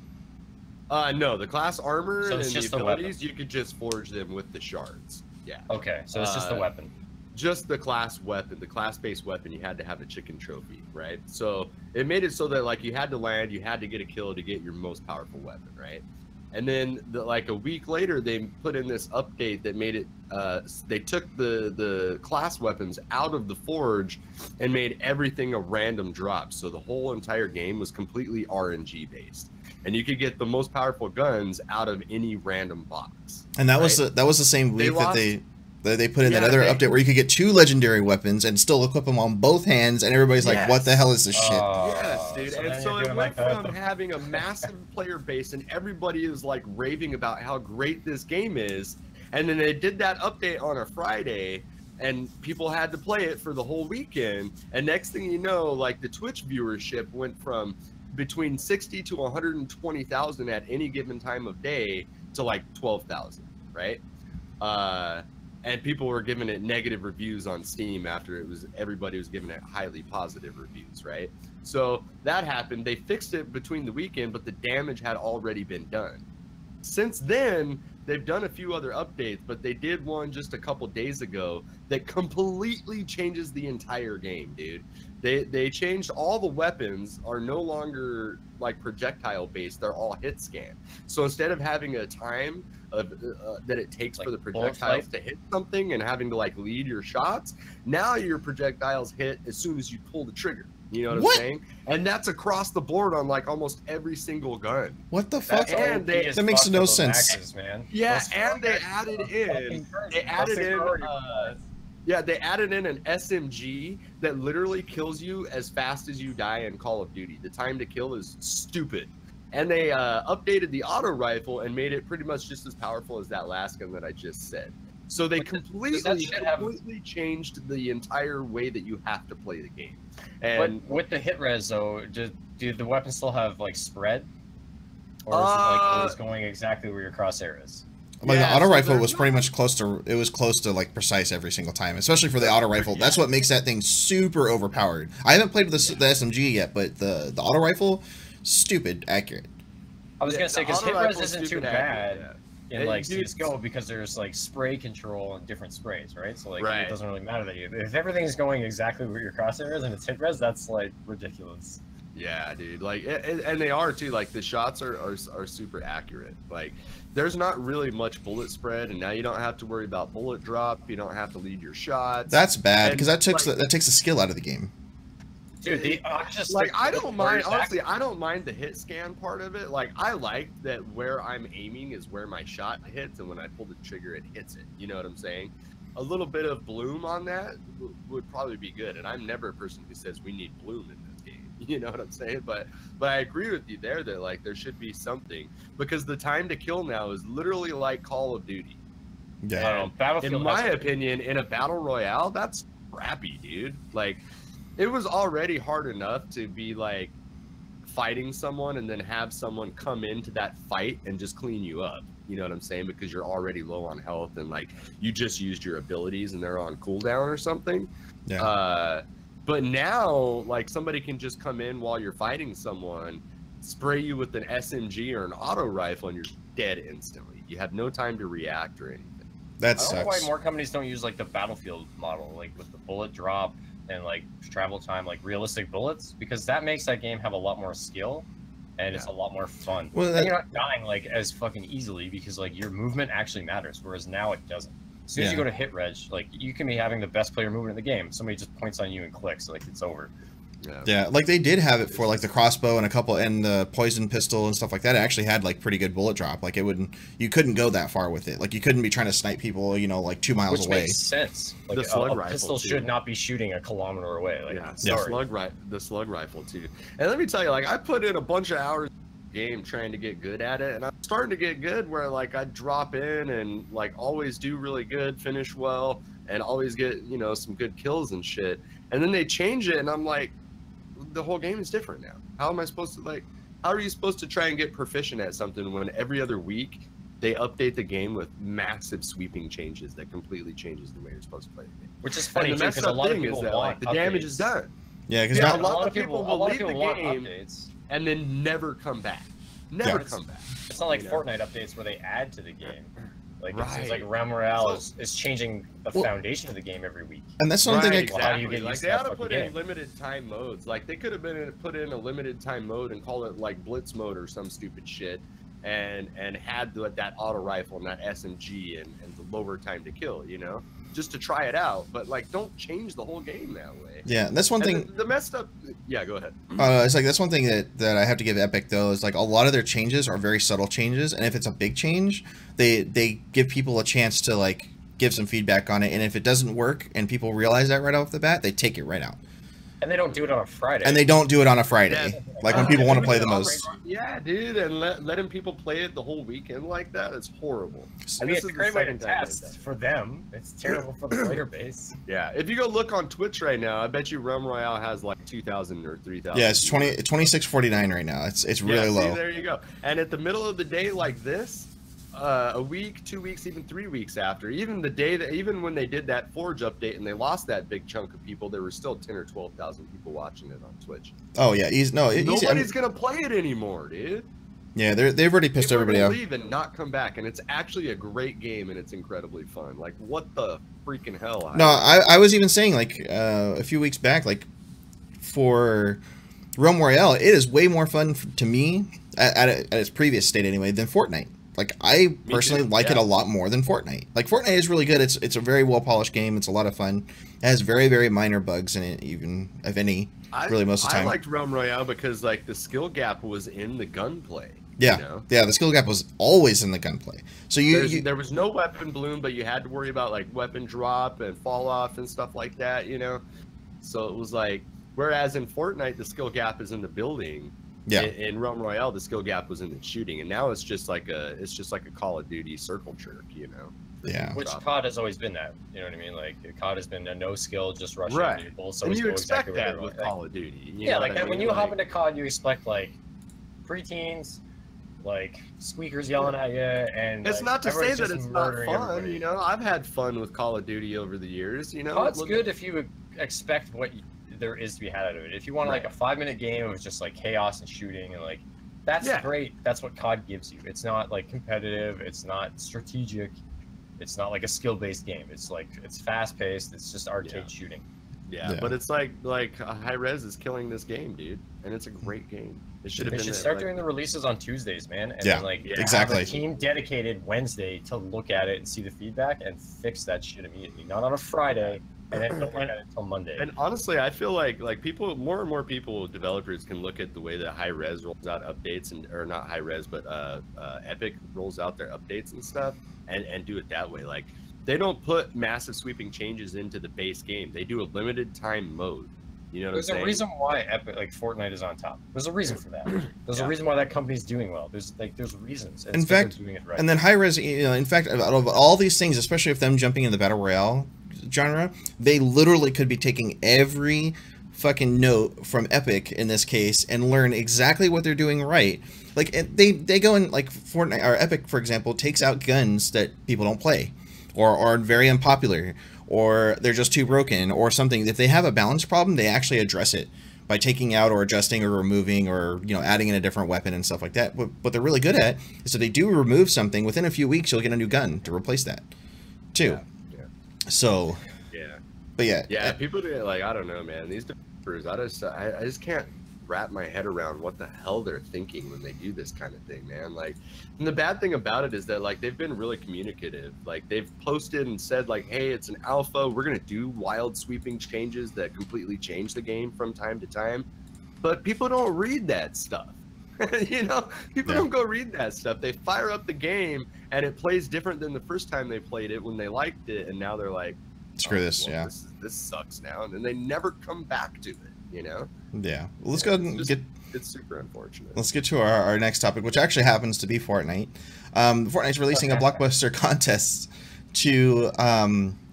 No, the class armor so and just the abilities, you could just forge them with the shards. Yeah. Okay, so it's just the weapon. Just the class weapon, the class-based weapon, you had to have a chicken trophy, right? So it made it so that like you had to land, you had to get a kill to get your most powerful weapon, right? And then like a week later, they put in this update that made it, they took the class weapons out of the forge and made everything a random drop. So the whole entire game was completely RNG based. And you could get the most powerful guns out of any random box. And that was the same week that they put in that other update where you could get 2 legendary weapons and still equip them on both hands, and everybody's like, "What the hell is this shit?" Yes, dude. So and so it went from having a massive player base, and everybody is like raving about how great this game is, and then they did that update on a Friday, and people had to play it for the whole weekend. And next thing you know, like the Twitch viewership went from between 60 to 120,000 at any given time of day to like 12,000, right? And people were giving it negative reviews on Steam after everybody was giving it highly positive reviews, right? So that happened. They fixed it between the weekend, but the damage had already been done. Since then, they've done a few other updates, but they did one just a couple days ago that completely changes the entire game, dude. They changed all the weapons are no longer like projectile based, they're all hit scan. So instead of having a time of that it takes like for the projectiles to hit something and having to like lead your shots, now your projectiles hit as soon as you pull the trigger. You know what I'm saying? And that's across the board on like almost every single gun. What the fuck? And that makes no sense. Axes, man. Yeah, and they added in they added in an SMG that literally kills you as fast as you die in Call of Duty. The time to kill is stupid. And they updated the auto rifle and made it pretty much just as powerful as that last gun that I just said. So they completely changed the entire way that you have to play the game. And but with the hit res though, do the weapons still have like spread? Or is it like always going exactly where your crosshair is? Like the auto rifle was pretty much close to like precise every single time, especially for the auto rifle. That's what makes that thing super overpowered. I haven't played with the SMG yet, but the auto rifle, stupid accurate. I was gonna say because hit res isn't too bad in like CS:GO because there's like spray control and different sprays, right? So like it doesn't really matter that if everything's going exactly where your crosshair is and it's hit res, that's like ridiculous. Yeah, dude. Like, and they are too. Like, the shots are super accurate. Like, there's not really much bullet spread, and now you don't have to worry about bullet drop. You don't have to lead your shots. That's bad because that takes the skill out of the game. Dude, I don't mind. Honestly, I don't mind the hit scan part of it. Like, I like that where I'm aiming is where my shot hits, and when I pull the trigger, it hits it. You know what I'm saying? a little bit of bloom on that would probably be good. And I'm never a person who says we need bloom in this game. You know what I'm saying? But I agree with you there that like there should be something, because the time to kill now is literally like Call of Duty. Yeah. In my opinion, in a battle royale, that's crappy, dude. Like, it was already hard enough to be like fighting someone and then have someone come into that fight and just clean you up. You know what I'm saying? Because you're already low on health and like you just used your abilities and they're on cooldown or something. Yeah. But now, like, somebody can just come in while you're fighting someone, spray you with an SMG or an auto rifle, and you're dead instantly. You have no time to react or anything. That I don't know why sucks. more companies don't use like the Battlefield model, like with the bullet drop and like travel time, like realistic bullets, because that makes that game have a lot more skill and it's a lot more fun. Well, and you're not dying like as fucking easily because like your movement actually matters, whereas now it doesn't. As soon as you go to hit reg, like you can be having the best player movement in the game. Somebody just points on you and clicks, like it's over. Yeah, like they did have it for like the crossbow and the poison pistol and stuff like that. It actually had like pretty good bullet drop. Like you couldn't go that far with it. Like you couldn't be trying to snipe people, you know, like 2 miles Which away. Makes sense. Like the slug rifle pistol too. should not be shooting a kilometer away. Like, the slug rifle too. And let me tell you, like I put in a bunch of hours game trying to get good at it, and I'm starting to get good where like I drop in and like always do really good, finish well, and always get, you know, some good kills and shit. And then they change it and I'm like, the whole game is different now. How am I supposed to how are you supposed to try and get proficient at something when every other week they update the game with massive sweeping changes that completely changes the way you're supposed to play the game? Which is funny too, because a lot of people want the damage is done. Yeah, because a lot of people will leave the game updates and then never come back. Never come back. It's not like Fortnite updates where they add to the game. Like it seems like Realm Royale is changing the foundation of the game every week. And that's something exactly. Like they ought to put in limited time modes. Like they could have put in a limited time mode and call it like Blitz mode or some stupid shit, and had that auto rifle and that SMG and the lower time to kill, you know, just to try it out. But like, don't change the whole game that way. Yeah, that's one thing. The messed up. Yeah, go ahead. It's like that's one thing that I have to give Epic though, is like a lot of their changes are very subtle changes, and if it's a big change, they give people a chance to like give some feedback on it, and if it doesn't work and people realize that right off the bat, they take it right out. And they don't do it on a Friday. And they don't do it on a Friday, like when people want to play the most. Yeah, dude, and letting people play it the whole weekend like that is horrible. I mean, it's a great way to test for them. It's terrible for the player base. Yeah, if you go look on Twitch right now, I bet you Realm Royale has like 2,000 or 3,000. Yeah, it's 26.49 right now. It's really low. See, there you go. And at the middle of the day like this, a week, 2 weeks, even 3 weeks after, even when they did that Forge update and they lost that big chunk of people, there were still 10 or 12,000 people watching it on Twitch. Oh yeah, nobody's gonna play it anymore, dude. Yeah, they've already pissed everybody off. Leave and not come back, and it's actually a great game and it's incredibly fun. Like, what the freaking hell? No, I was even saying like a few weeks back, like for Realm Royale, it is way more fun to me at its previous state anyway than Fortnite. Like I personally like it a lot more than Fortnite. Like Fortnite is really good. It's a very well polished game. It's a lot of fun. It has very, very minor bugs in it, even if any. Really, most of the time. I liked Realm Royale because like the skill gap was in the gunplay. Yeah, you know? Yeah. The skill gap was always in the gunplay. So there was no weapon bloom, but you had to worry about like weapon drop and fall off and stuff like that. You know, so it was like, whereas in Fortnite the skill gap is in the building. Yeah. In Realm Royale, the skill gap was in the shooting, and now it's just like a Call of Duty circle jerk, you know. Yeah. Which COD has always been that. You know what I mean? Like COD has been a no skill, just rushing people. So and you expect that with Call of Duty. Yeah, like when you hop into COD, you expect like preteens, like squeakers yelling at you, and it's like, not to say that it's not fun. Everybody. You know, I've had fun with Call of Duty over the years. You know, COD's good if you expect what there is to be had out of it. If you want like a 5-minute game of just like chaos and shooting and like that's great. That's what COD gives you. It's not like competitive. It's not strategic. It's not like a skill-based game. It's like it's fast-paced. It's just arcade shooting. Yeah, but it's like High Res is killing this game, dude, and it's a great game. It should have been. They should start doing the releases on Tuesdays, man, and then like exactly. have a team dedicated Wednesday to look at it and see the feedback and fix that shit immediately. Not on a Friday. And then don't look at it until Monday. And honestly, I feel like people, more and more people, developers can look at the way that High Res rolls out updates, or not High Res, but Epic rolls out their updates and stuff, and do it that way. Like they don't put massive sweeping changes into the base game. They do a limited time mode. You know what There's I'm saying? a reason why Epic, like Fortnite, is on top. There's a reason for that. There's a reason why that company's doing well. There's reasons. In fact, doing it right. and then high res. In fact, out of all these things, especially if them jumping in the battle royale genre, they literally could be taking every fucking note from Epic in this case and learn exactly what they're doing right. Like they go in, like Fortnite or Epic, for example, takes out guns that people don't play, or are very unpopular, or they're just too broken, or something. If they have a balance problem, they actually address it by taking out or adjusting or removing, or adding in a different weapon and stuff like that. What they're really good at is if they do remove something, within a few weeks you'll get a new gun to replace that too. Yeah. So but yeah, people do, like, I don't know, man, these developers, I just can't wrap my head around what the hell they're thinking when they do this kind of thing, man. Like, and the bad thing about it is that, like, they've been really communicative. Like, they've posted and said, like, hey, it's an alpha, we're gonna do wild sweeping changes that completely change the game from time to time, but people don't read that stuff. People don't go read that stuff. They fire up the game and it plays different than the first time they played it when they liked it, and now they're like, screw this. Well, this sucks now, and then they never come back to it. Yeah. Well, let's go ahead and it's super unfortunate. Let's get to our next topic, which actually happens to be Fortnite. Fortnite's releasing a blockbuster contest to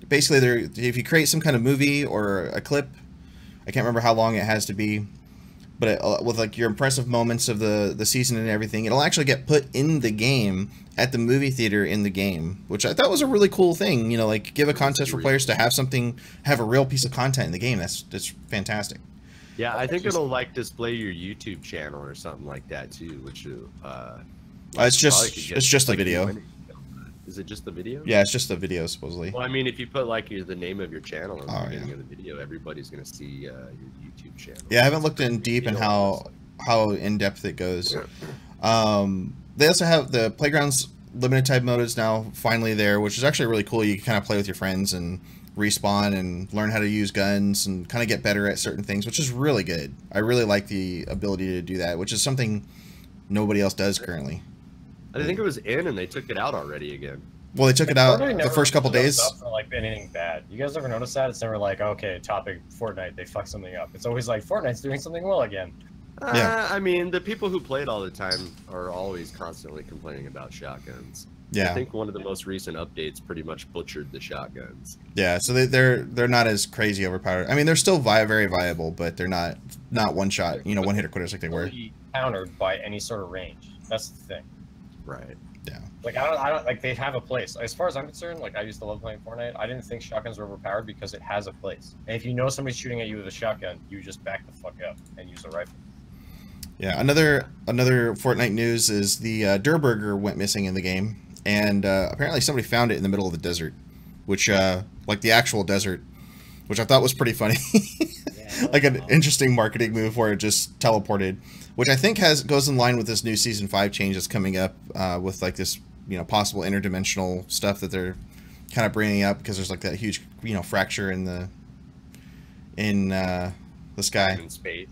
basically, if you create some kind of movie or a clip, I can't remember how long it has to be, but with like your impressive moments of the season and everything, it'll actually get put in the game at the movie theater in the game, which I thought was a really cool thing. Like give a contest for players to have a real piece of content in the game. That's fantastic. Yeah, I think it'll like display your YouTube channel or something like that too, which it's just a video. Is it just the video? Yeah, it's just the video supposedly. Well, I mean, if you put like the name of your channel in the beginning of the video, everybody's gonna see your YouTube channel. Yeah, I haven't looked in deep in how in depth it goes. They also have the Playgrounds limited type mode is now finally there, which is actually really cool. You can kind of play with your friends and respawn and learn how to use guns and kind of get better at certain things, which is really good. I really like the ability to do that, which is something nobody else does currently. I think it was in and they took it out already again. Well, they took it out the first couple days. For, like, anything bad. You guys ever notice that? It's never like, okay, topic Fortnite, they fuck something up. It's always like Fortnite's doing something well again. I mean, the people who play it all the time are always constantly complaining about shotguns. Yeah, I think one of the most recent updates pretty much butchered the shotguns. Yeah, so they're not as crazy overpowered. I mean, they're still very viable, but they're not one shot, one hitter quitters like they were. Countered by any sort of range. That's the thing. Right. Yeah. Like I don't like, they have a place. As far as I'm concerned, like I used to love playing Fortnite. I didn't think shotguns were overpowered because it has a place. And if you know somebody's shooting at you with a shotgun, you just back the fuck up and use a rifle. Yeah. Another Fortnite news is the Der Burger went missing in the game, and apparently somebody found it in the middle of the desert, which like the actual desert, which I thought was pretty funny. Like an interesting marketing move where it just teleported, which I think goes in line with this new season 5 change that's coming up with like this possible interdimensional stuff that they're kind of bringing up, because there's like that huge fracture in the sky. In space.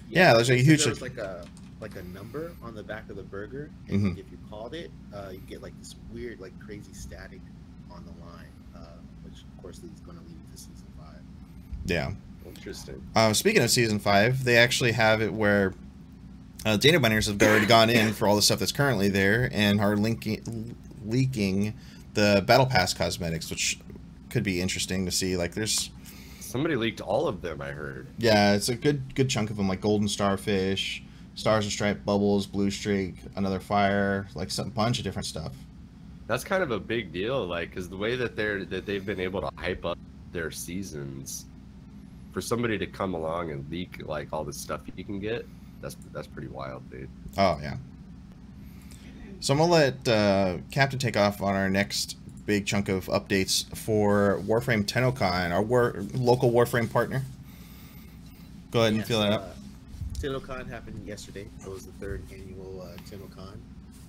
Yeah, there's a huge. There's like a number on the back of the burger, and if you called it, you get like this weird, like crazy static on the line, which of course is going to lead to season 5. Yeah. Interesting. Speaking of season 5, they actually have it where data miners have already gone in for all the stuff that's currently there and are leaking the Battle Pass cosmetics, which could be interesting to see. Like, there's somebody leaked all of them, I heard. Yeah, it's a good chunk of them, like golden starfish, stars and striped bubbles, blue streak, another fire, like some bunch of different stuff. That's kind of a big deal, like, because the way that they've been able to hype up their seasons, for somebody to come along and leak like all this stuff you can get, that's pretty wild, dude. Oh yeah. So I'm gonna let Captain take off on our next big chunk of updates for Warframe TennoCon, our local Warframe partner. Go ahead and fill that up. TennoCon happened yesterday. It was the 3rd annual TennoCon,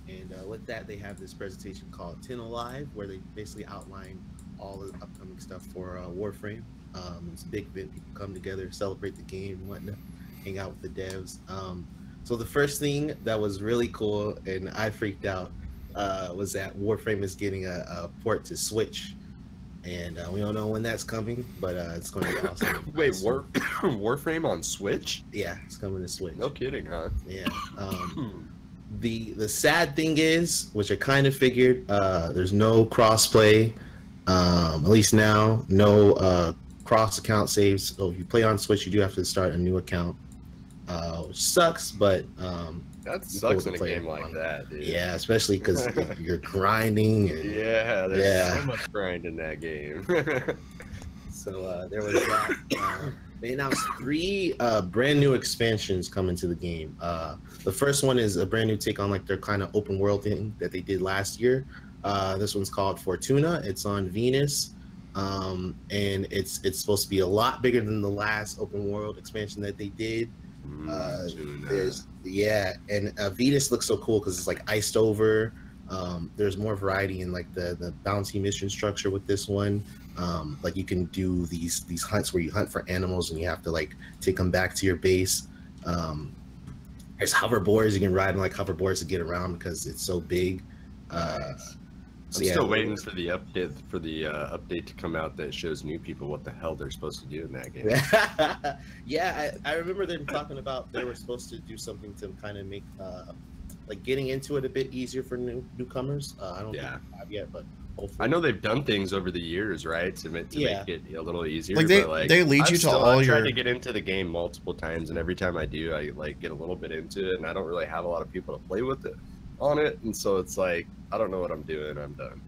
and with that they have this presentation called Tenno Live, where they basically outline all the upcoming stuff for Warframe. It's a big event. People come together, celebrate the game and whatnot, hang out with the devs. So the first thing that was really cool, and I freaked out, was that Warframe is getting a port to Switch. and we don't know when that's coming, but it's going to be awesome. Wait, Warframe on Switch? Yeah, it's coming to Switch. No kidding, huh? Yeah. The sad thing is, which I kind of figured, there's no crossplay, at least now, no cross account saves. So if you play on Switch, you do have to start a new account, which sucks, but that sucks in a game like that, dude. Yeah, especially because you're grinding. And, yeah, there's so much grind in that game. So there was that. They announced 3 brand new expansions coming to the game. The first one is a brand new take on like their kind of open world thing that they did last year. This one's called Fortuna. It's on Venus, and it's supposed to be a lot bigger than the last open world expansion that they did. And Venus looks so cool because it's like iced over. There's more variety in like the bounty mission structure with this one. Like you can do these hunts where you hunt for animals and you have to like take them back to your base. There's hoverboards, you can ride on like hoverboards to get around because it's so big. I'm still waiting for the update to come out that shows new people what the hell they're supposed to do in that game. Yeah, I remember them talking about they were supposed to do something to kind of make like getting into it a bit easier for newcomers. I don't think they have yet, but hopefully. I know they've done things over the years, right, to make it a little easier. Like they lead you to all your. I've tried to get into the game multiple times, and every time I do, I like get a little bit into it, and I don't really have a lot of people to play with it on it, and so it's like I don't know what I'm doing. I'm done.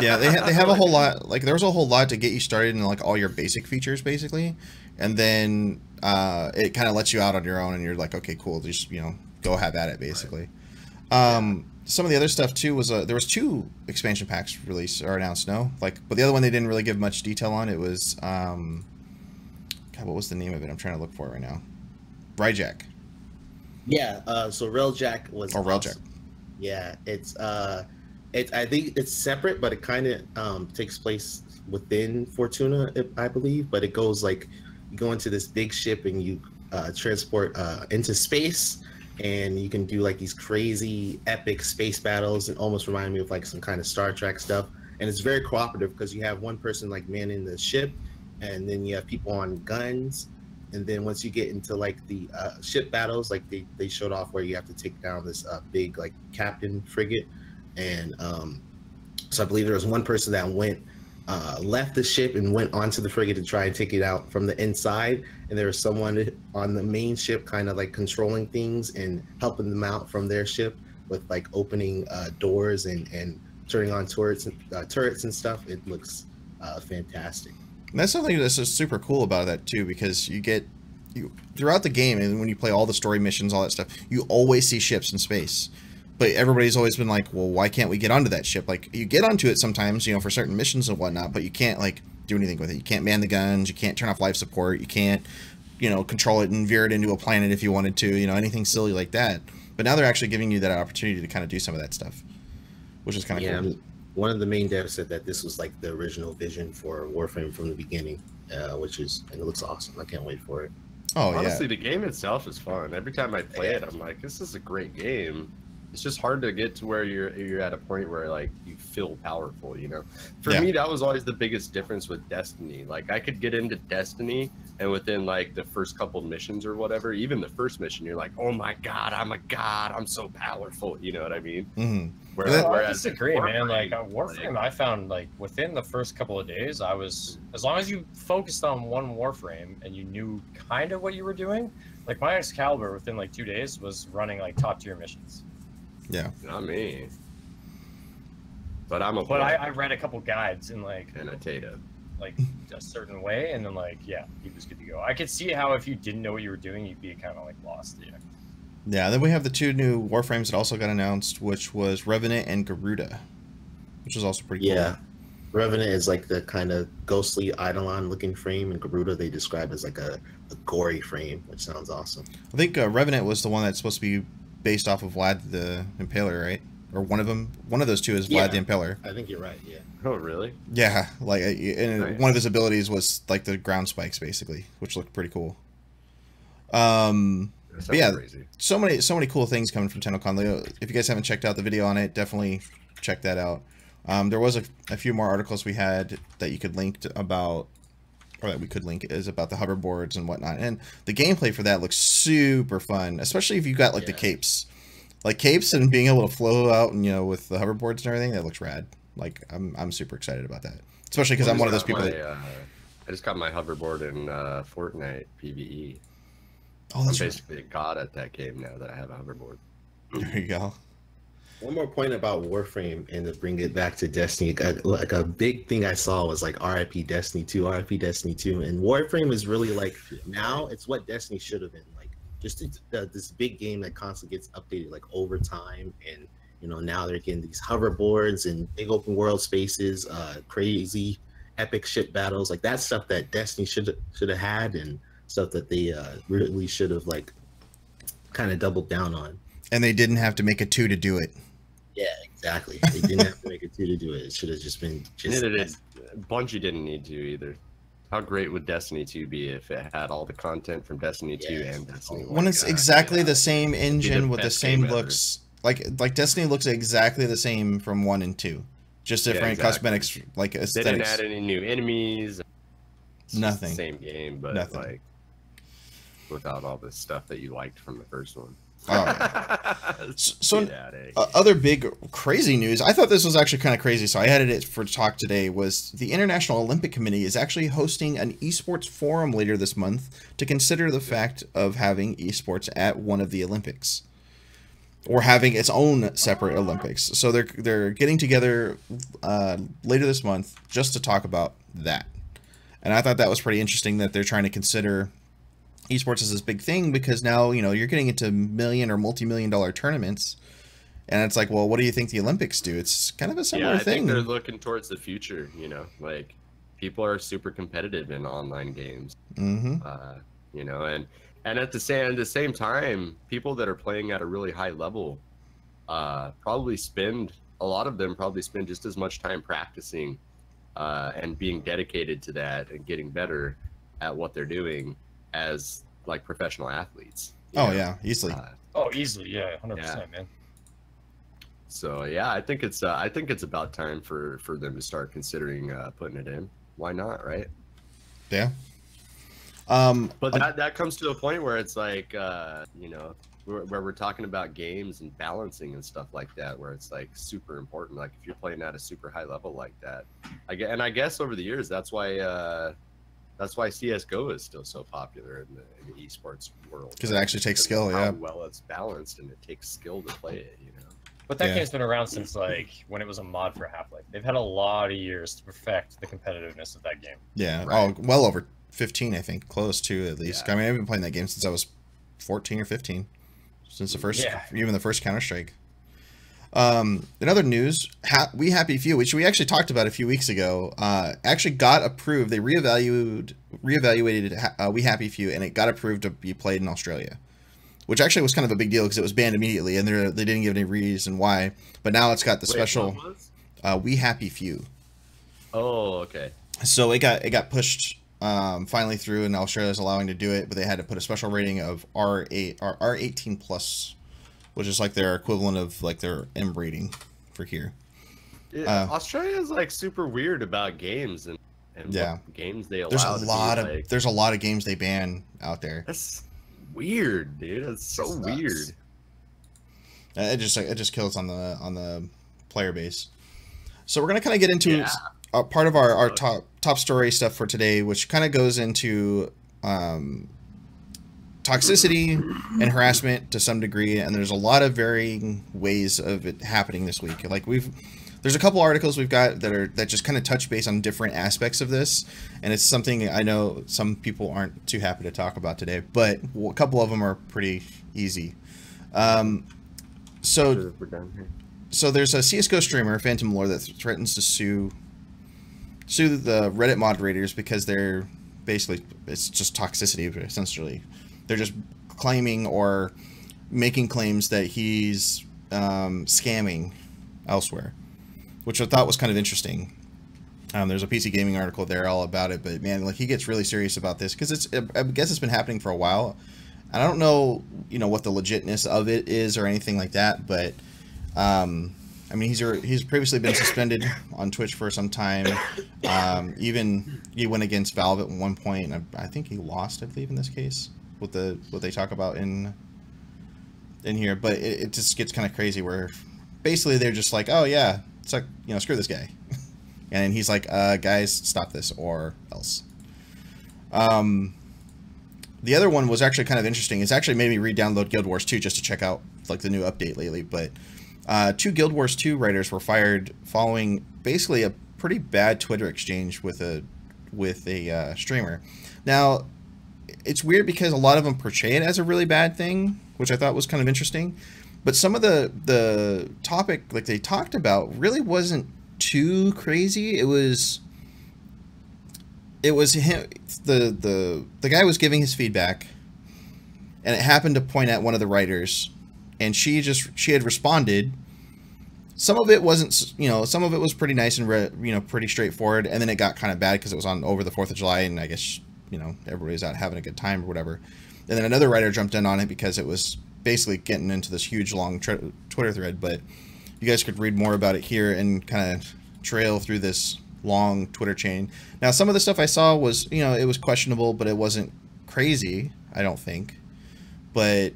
Yeah, they have a whole lot. Like there's a whole lot to get you started in like all your basic features, basically, and then it kind of lets you out on your own, and you're like, okay, cool, just go have at it, basically. Right. Some of the other stuff too was there was 2 expansion packs released or announced, but the other one they didn't really give much detail on. It was God, what was the name of it? I'm trying to look for it right now. Ryjack. Yeah, so Railjack was Railjack. Yeah, it's I think it's separate, but it kind of takes place within Fortuna, I believe. But it goes like you go into this big ship and you transport into space. And you can do like these crazy epic space battles and almost remind me of like some kind of Star Trek stuff. And it's very cooperative because you have one person like manning the ship, and then you have people on guns. And then once you get into like the ship battles, like they showed off where you have to take down this big like captain frigate. And so I believe there was one person that left the ship and went onto the frigate to try and take it out from the inside, and there was someone on the main ship kind of like controlling things and helping them out from their ship with like opening doors and turning on turrets and stuff. It looks fantastic. And that's something that's just super cool about that too, because you throughout the game, and when you play all the story missions, all that stuff, you always see ships in space. But everybody's always been like, well, why can't we get onto that ship? Like, you get onto it sometimes, for certain missions and whatnot, but you can't, like, do anything with it. You can't man the guns. You can't turn off life support. You can't, control it and veer it into a planet if you wanted to, anything silly like that. But now they're actually giving you that opportunity to kind of do some of that stuff, which is kind of cool. One of the main devs said that this was, like, the original vision for Warframe from the beginning, and it looks awesome. I can't wait for it. Oh, honestly, the game itself is fun. Every time I play it, I'm like, this is a great game. It's just hard to get to where you're at a point where like you feel powerful, For me, that was always the biggest difference with Destiny. Like I could get into Destiny, and within like the first couple missions or whatever, even the first mission, you're like, oh my god, I'm a god, I'm so powerful. You know what I mean? Mm-hmm. I disagree, man. Like Warframe, I found like within the first couple of days, as long as you focused on one Warframe and you knew kind of what you were doing, like my Excalibur within like 2 days was running like top tier missions. Yeah, not me. But I read a couple guides and like annotated like a certain way, and then like he was good to go. I could see how if you didn't know what you were doing, you'd be kind of like lost. Yeah. Then we have the 2 new Warframes that also got announced, which was Revenant and Garuda, which is also pretty cool. Yeah, Revenant is like the kind of ghostly Eidolon looking frame, and Garuda they described as like a gory frame, which sounds awesome. I think Revenant was the one that's supposed to be based off of Vlad the Impaler, right? Or one of them. One of those 2 is Vlad the Impaler. I think you're right. Yeah. Oh, really? Yeah, like, and nice. One of his abilities was like the ground spikes, basically, which looked pretty cool. But yeah, crazy. so many cool things coming from TennoCon. If you guys haven't checked out the video on it, definitely check that out. There was a few more articles we had that you could link to about, or that we could link, is about the hoverboards and whatnot. And the gameplay for that looks super fun, especially if you've got like the capes. Like capes and being able to flow out and, you know, with the hoverboards and everything, that looks rad. Like I'm super excited about that. Especially because I'm one of those people that... I just got my hoverboard in Fortnite PvE. Oh, that's I'm basically a god at that game now that I have a hoverboard. There you go. One more point about Warframe, and to bring it back to Destiny, like a big thing I saw was like RIP Destiny 2, RIP Destiny 2, and Warframe is really like, now it's what Destiny should have been. Like, just this big game that constantly gets updated like over time, and you know, now they're getting these hoverboards and big open world spaces, crazy epic ship battles, like that stuff that Destiny should have had, and stuff that they really should have like kind of doubled down on. And they didn't have to make a 2 to do it. Yeah, exactly. They didn't have to make a 2 to do it. It should have just been Bungie didn't need to either. How great would Destiny 2 be if it had all the content from Destiny 2 and Destiny 1? When it's exactly the same engine with the same looks, like Destiny looks exactly the same from 1 and 2, just different cosmetics, like aesthetics. They didn't add any new enemies. Nothing. Same game, but nothing. Like without all the stuff that you liked from the first one. So other big crazy news, I thought this was actually kind of crazy, so I added it for talk today, was the International Olympic Committee is actually hosting an esports forum later this month to consider the fact of having esports at one of the Olympics, or having its own separate Olympics. So they're getting together later this month just to talk about that. And I thought that was pretty interesting that they're trying to consider esports is this big thing, because now, you know, you're getting into million or multi-million-dollar tournaments, and it's like, well, what do you think the Olympics do? It's kind of a similar thing. I think they're looking towards the future. You know, like people are super competitive in online games. Mm-hmm. You know, and at the same time, people that are playing at a really high level probably spend just as much time practicing and being dedicated to that and getting better at what they're doing as like professional athletes. Oh, yeah, easily. Easily, yeah, 100%, man. So yeah, I think it's about time for them to start considering putting it in. Why not, right? Yeah. But that comes to a point where it's like, you know, where we're talking about games and balancing and stuff like that, where it's like super important. Like if you're playing at a super high level like that, I guess over the years that's why CS:GO is still so popular in the esports world. Because it actually takes skill, yeah. Well, it's balanced and it takes skill to play it, you know. But that game's been around since like when it was a mod for Half-Life. They've had a lot of years to perfect the competitiveness of that game. Yeah, right. Well over 15, I think, close to at least. Yeah. I mean, I've been playing that game since I was 14 or 15, since the first, even the first Counter-Strike. In other news, We Happy Few, which we actually talked about a few weeks ago, actually got approved. They reevaluated We Happy Few, and it got approved to be played in Australia, which actually was kind of a big deal because it was banned immediately, and they didn't give any reason why. But now it's got the special We Happy Few. Oh, okay. So it got pushed finally through, and Australia's allowing to do it, but they had to put a special rating of R8 or R18 plus, which is like their equivalent of like their M rating for here. Australia is like super weird about games and what games they allow. There's a lot of games they ban out there. That's weird, dude. That's so weird. It just kills on the player base. So we're gonna kind of get into part of our top story stuff for today, which kind of goes into toxicity and harassment to some degree, and there's a lot of varying ways of it happening this week. Like there's a couple articles we've got that just kind of touch base on different aspects of this, and it's something I know some people aren't too happy to talk about today, but a couple of them are pretty easy. So there's a CS:GO streamer, Phantom Lore, that threatens to sue the Reddit moderators because they're basically, it's just toxicity essentially. They're just claiming or making claims that he's scamming elsewhere, which I thought was kind of interesting. There's a PC Gaming article there all about it, but man, like he gets really serious about this because I guess it's been happening for a while, and I don't know, what the legitness of it is or anything like that, but I mean, he's previously been suspended on Twitch for some time. Even he went against Valve at one point, and I think he lost, I believe, in this case with what they talk about in here. But it just gets kind of crazy where basically they're just like, oh yeah, it's like, you know, screw this guy, and he's like, guys, stop this or else. The other one was actually kind of interesting. It's actually made me re-download Guild Wars 2 just to check out like the new update lately, but. 2 Guild Wars 2 writers were fired following basically a pretty bad Twitter exchange with a streamer. Now, it's weird because a lot of them portray it as a really bad thing, which I thought was kind of interesting. But some of the topic like they talked about really wasn't too crazy. It was him, the guy was giving his feedback, and it happened to point at one of the writers. And she had responded. Some of it wasn't, you know, some of it was pretty nice and, you know, pretty straightforward. And then it got kind of bad because it was on over the 4th of July. And I guess, you know, everybody was out having a good time or whatever. And then another writer jumped in on it because it was basically getting into this huge, long Twitter thread. But you guys could read more about it here and kind of trail through this long Twitter chain. Now, some of the stuff I saw was, you know, it was questionable, but it wasn't crazy, I don't think. But...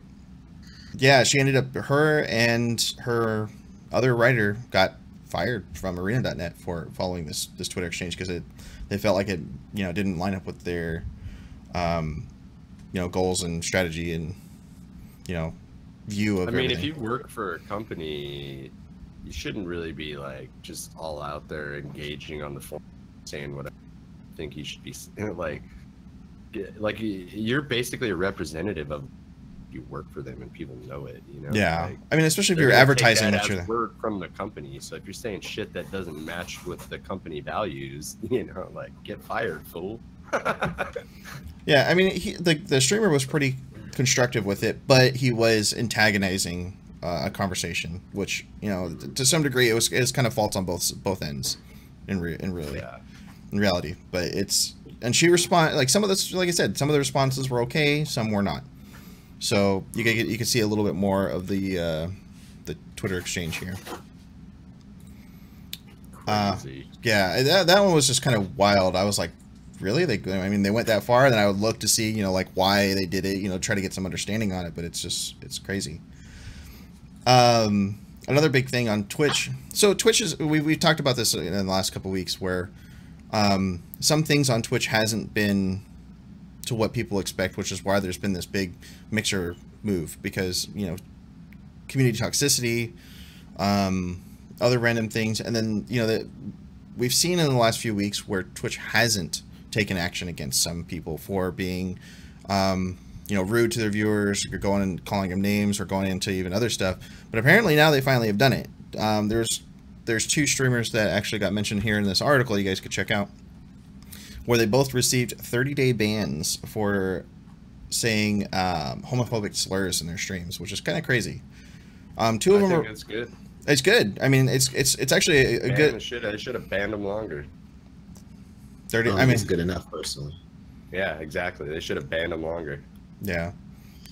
yeah, she ended up, her and her other writer got fired from arena.net for following this Twitter exchange because they felt like it, you know, didn't line up with their, you know, goals and strategy and, you know, view of everything. If you work for a company, you shouldn't really be like just all out there engaging on the forum saying what I think you should be like you're basically a representative of. You work for them and people know it, you know. Yeah, like, I mean, especially if you're advertising that you're word from the company. So if you're saying shit that doesn't match with the company values, you know, like get fired, fool. Yeah, I mean, the streamer was pretty constructive with it, but he was antagonizing a conversation, which, you know, to some degree it was kind of faults on both ends, in reality. But it's, and she responded like some of this, like I said, some of the responses were okay, some were not. So you can see a little bit more of the Twitter exchange here. Yeah, that one was just kind of wild. I was like, really? I mean, they went that far? And then I would look to see, you know, like why they did it, you know, try to get some understanding on it. But it's crazy. Another big thing on Twitch. So Twitch is, we've talked about this in the last couple of weeks where some things on Twitch hasn't been to what people expect, which is why there's been this big mixer move because, you know, community toxicity, other random things, and then, you know, that we've seen in the last few weeks where Twitch hasn't taken action against some people for being, you know, rude to their viewers, or going and calling them names, or going into even other stuff. But apparently now they finally have done it. There's 2 streamers that actually got mentioned here in this article you guys could check out, where they both received 30-day bans for saying homophobic slurs in their streams, which is kind of crazy. 2 of them are. It's good. It's good. I mean, it's actually a good. I should have banned them longer. 30. I mean, it's good enough personally. Yeah, exactly. They should have banned them longer. Yeah,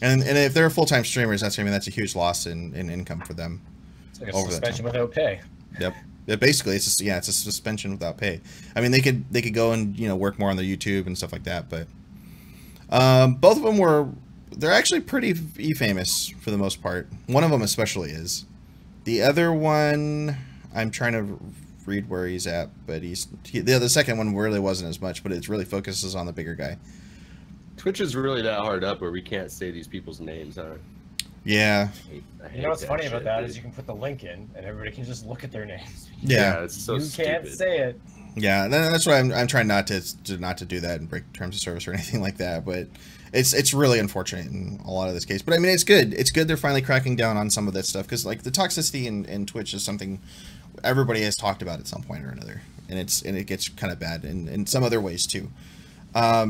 and if they're full-time streamers, that's a huge loss in income for them. It's like a suspension without pay. Yep. Basically, it's just, it's a suspension without pay. I mean, they could go and, you know, work more on their YouTube and stuff like that, but both of them they're actually pretty famous for the most part. One of them especially is. The other one, I'm trying to read where he's at, but the second one really wasn't as much, but it really focuses on the bigger guy. Twitch is really that hard up where we can't say these people's names, huh? Yeah. I hate you know what's funny about that is you can put the link in and everybody can just look at their names. Yeah, it's so you can't say it. Yeah, that's why I'm trying not to do that and break terms of service or anything like that. But it's really unfortunate in a lot of this case. But I mean, it's good. It's good they're finally cracking down on some of that stuff, because like the toxicity in Twitch is something everybody has talked about at some point or another, and it gets kind of bad in some other ways too. I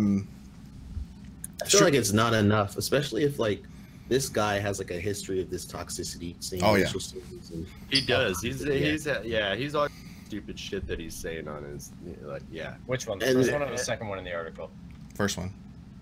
feel like it's not enough, especially if like this guy has like a history of this toxicity. Oh yeah, he does. He's all stupid shit that he's saying on his Which one? The first one or the second one in the article? First one.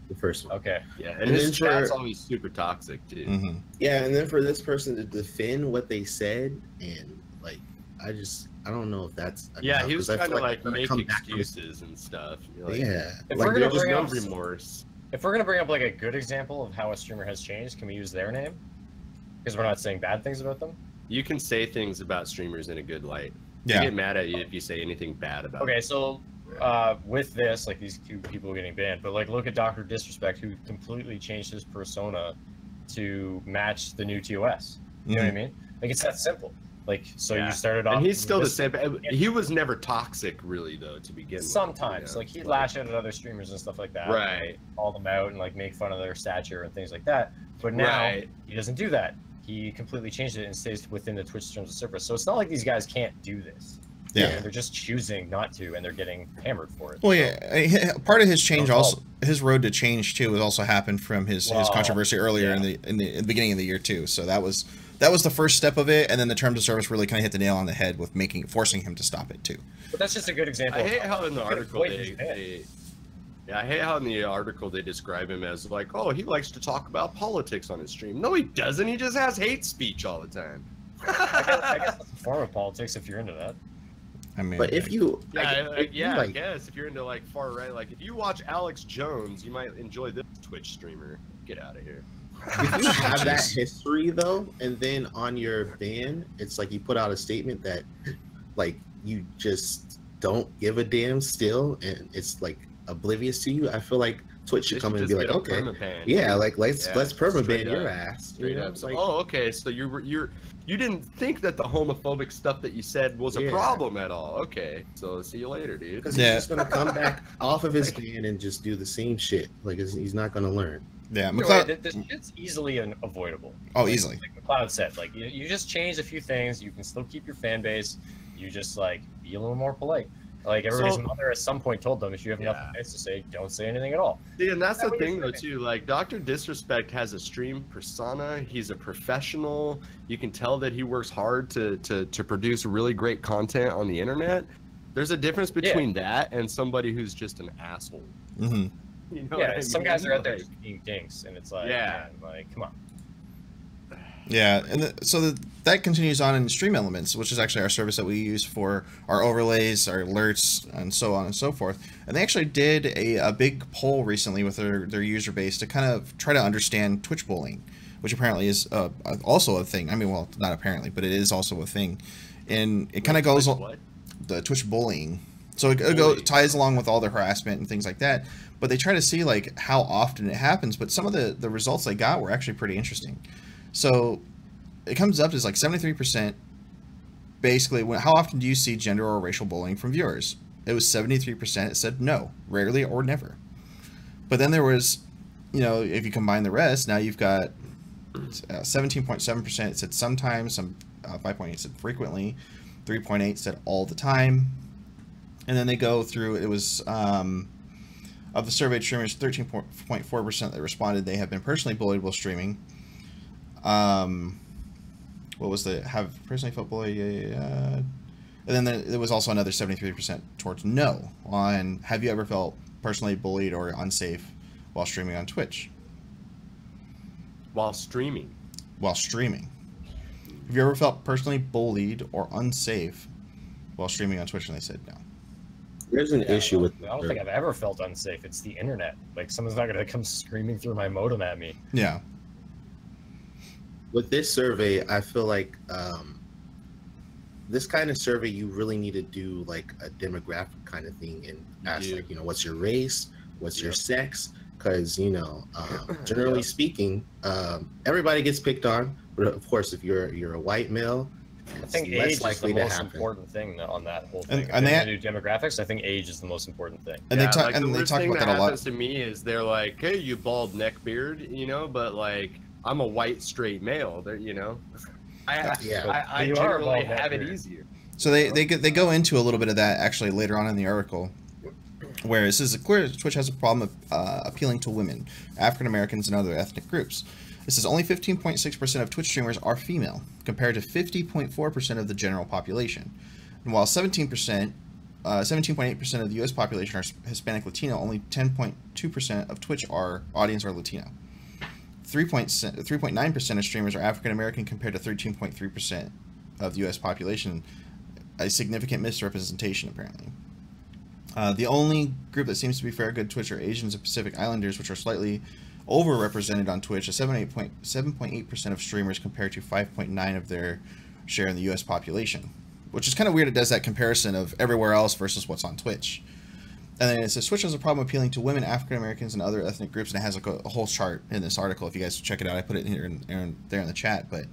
The first one. Okay. Yeah, and his chat's always super toxic too. Mm-hmm. Yeah, and then for this person to defend what they said and like I don't know if that's yeah. He was trying to like make excuses and stuff. Like, yeah, if like we're gonna there's bring no up remorse. if we're gonna bring up like a good example of how a streamer has changed, can we use their name? Because we're not saying bad things about them. You can say things about streamers in a good light. Yeah. They get mad at you if you say anything bad about Okay, them. so with this, like these two people getting banned, but like look at Dr. Disrespect, who completely changed his persona to match the new TOS. You know what I mean? Like it's that simple. Like so, you started off, and he's still the same. He was never toxic, really, though, to begin with. Sometimes, like he'd lash out at other streamers and stuff like that, right? Like, call them out and like make fun of their stature and things like that. But now he doesn't do that. He completely changed it and stays within the Twitch terms of service. So it's not like these guys can't do this. Yeah, they're just choosing not to, and they're getting hammered for it. Well, yeah, part of his change also, his road to change too, has also happened from his controversy earlier in the beginning of the year too. So that was the first step of it, and then the terms of service really kind of hit the nail on the head with forcing him to stop it too. But that's just a good example. I hate how in the article I hate how in the article they describe him as like, oh, he likes to talk about politics on his stream. No, he doesn't. He just has hate speech all the time. I guess that's a form of politics if you're into that. I mean, but if you, I guess if you're into like far right, like if you watch Alex Jones, you might enjoy this Twitch streamer. Get out of here. If you have that history though, and then on your ban, it's like you put out a statement that, like, you just don't give a damn still, and it's like oblivious to you. I feel like Twitch should come in and be like, okay, yeah, like let's permaban your ass. Straight up. Like, oh, okay, so you didn't think that the homophobic stuff that you said was a problem at all. Okay, so see you later, dude. Because he's just gonna come back off of his ban and just do the same shit. Like he's not gonna learn. Yeah, McLeod, this shit's easily avoidable. Oh, easily. Like McLeod said, like you just change a few things. You can still keep your fan base. You just like be a little more polite. Like everybody's mother at some point told them, if you have nothing nice to say, don't say anything at all. See, and that's the thing though too. Like Dr. Disrespect has a stream persona. He's a professional. You can tell that he works hard to produce really great content on the internet. There's a difference between that and somebody who's just an asshole. Mm-hmm. You know some guys are out there just being dinks, and it's like, man, like, come on. Yeah, and that continues on in Stream Elements, which is actually our service that we use for our overlays, our alerts, and so on and so forth. And they actually did a big poll recently with their user base to kind of try to understand Twitch bullying, which apparently is also a thing. I mean, well, not apparently, but it is also a thing. And it kind of goes the Twitch bullying. So it ties along with all the harassment and things like that. But they try to see like how often it happens. But some of the results they got were actually pretty interesting. So it comes up as like 73%. Basically, how often do you see gender or racial bullying from viewers? It was 73%. It said no, rarely or never. But then there was, if you combine the rest, now you've got 17.7%. It said sometimes, 5.8 said frequently, 3.8 said all the time. And then they go through, it was, of the surveyed streamers, 13.4% that responded they have been personally bullied while streaming. What was have personally felt bullied? And then there was also another 73% towards no on have you ever felt personally bullied or unsafe while streaming on Twitch? While streaming. Have you ever felt personally bullied or unsafe while streaming on Twitch? And they said no. There's an issue with. I don't think I've ever felt unsafe. It's the internet. Like someone's not gonna come screaming through my modem at me. Yeah. With this survey, I feel like this kind of survey, you really need to do like a demographic kind of thing and ask like, what's your race, what's your sex, because generally speaking, everybody gets picked on. But of course, if you're a white male, I think age is the most important thing on that whole thing. And they do demographics. I think age is the most important thing. And they talk about that a lot. To me, is they're like, hey, you bald neck beard, but like I'm a white straight male. I generally have it easier. So they go into a little bit of that actually later on in the article, where it says clear Twitch has a problem of appealing to women, African Americans, and other ethnic groups. It says only 15.6% of Twitch streamers are female, compared to 50.4% of the general population. And while 17.8% of the U.S. population are Hispanic Latino, only 10.2% of Twitch audience are Latino. 3.9% of streamers are African American, compared to 13.3% of the U.S. population. a significant misrepresentation, apparently. The only group that seems to be fair good Twitch are Asians and Pacific Islanders, which are slightly overrepresented on Twitch, at 7.8% of streamers compared to 5.9% of their share in the U.S. population, which is kind of weird. It does that comparison of everywhere else versus what's on Twitch. And then it says Twitch has a problem appealing to women, African Americans, and other ethnic groups, and it has like a whole chart in this article. If you guys check it out, I put it here there in the chat. But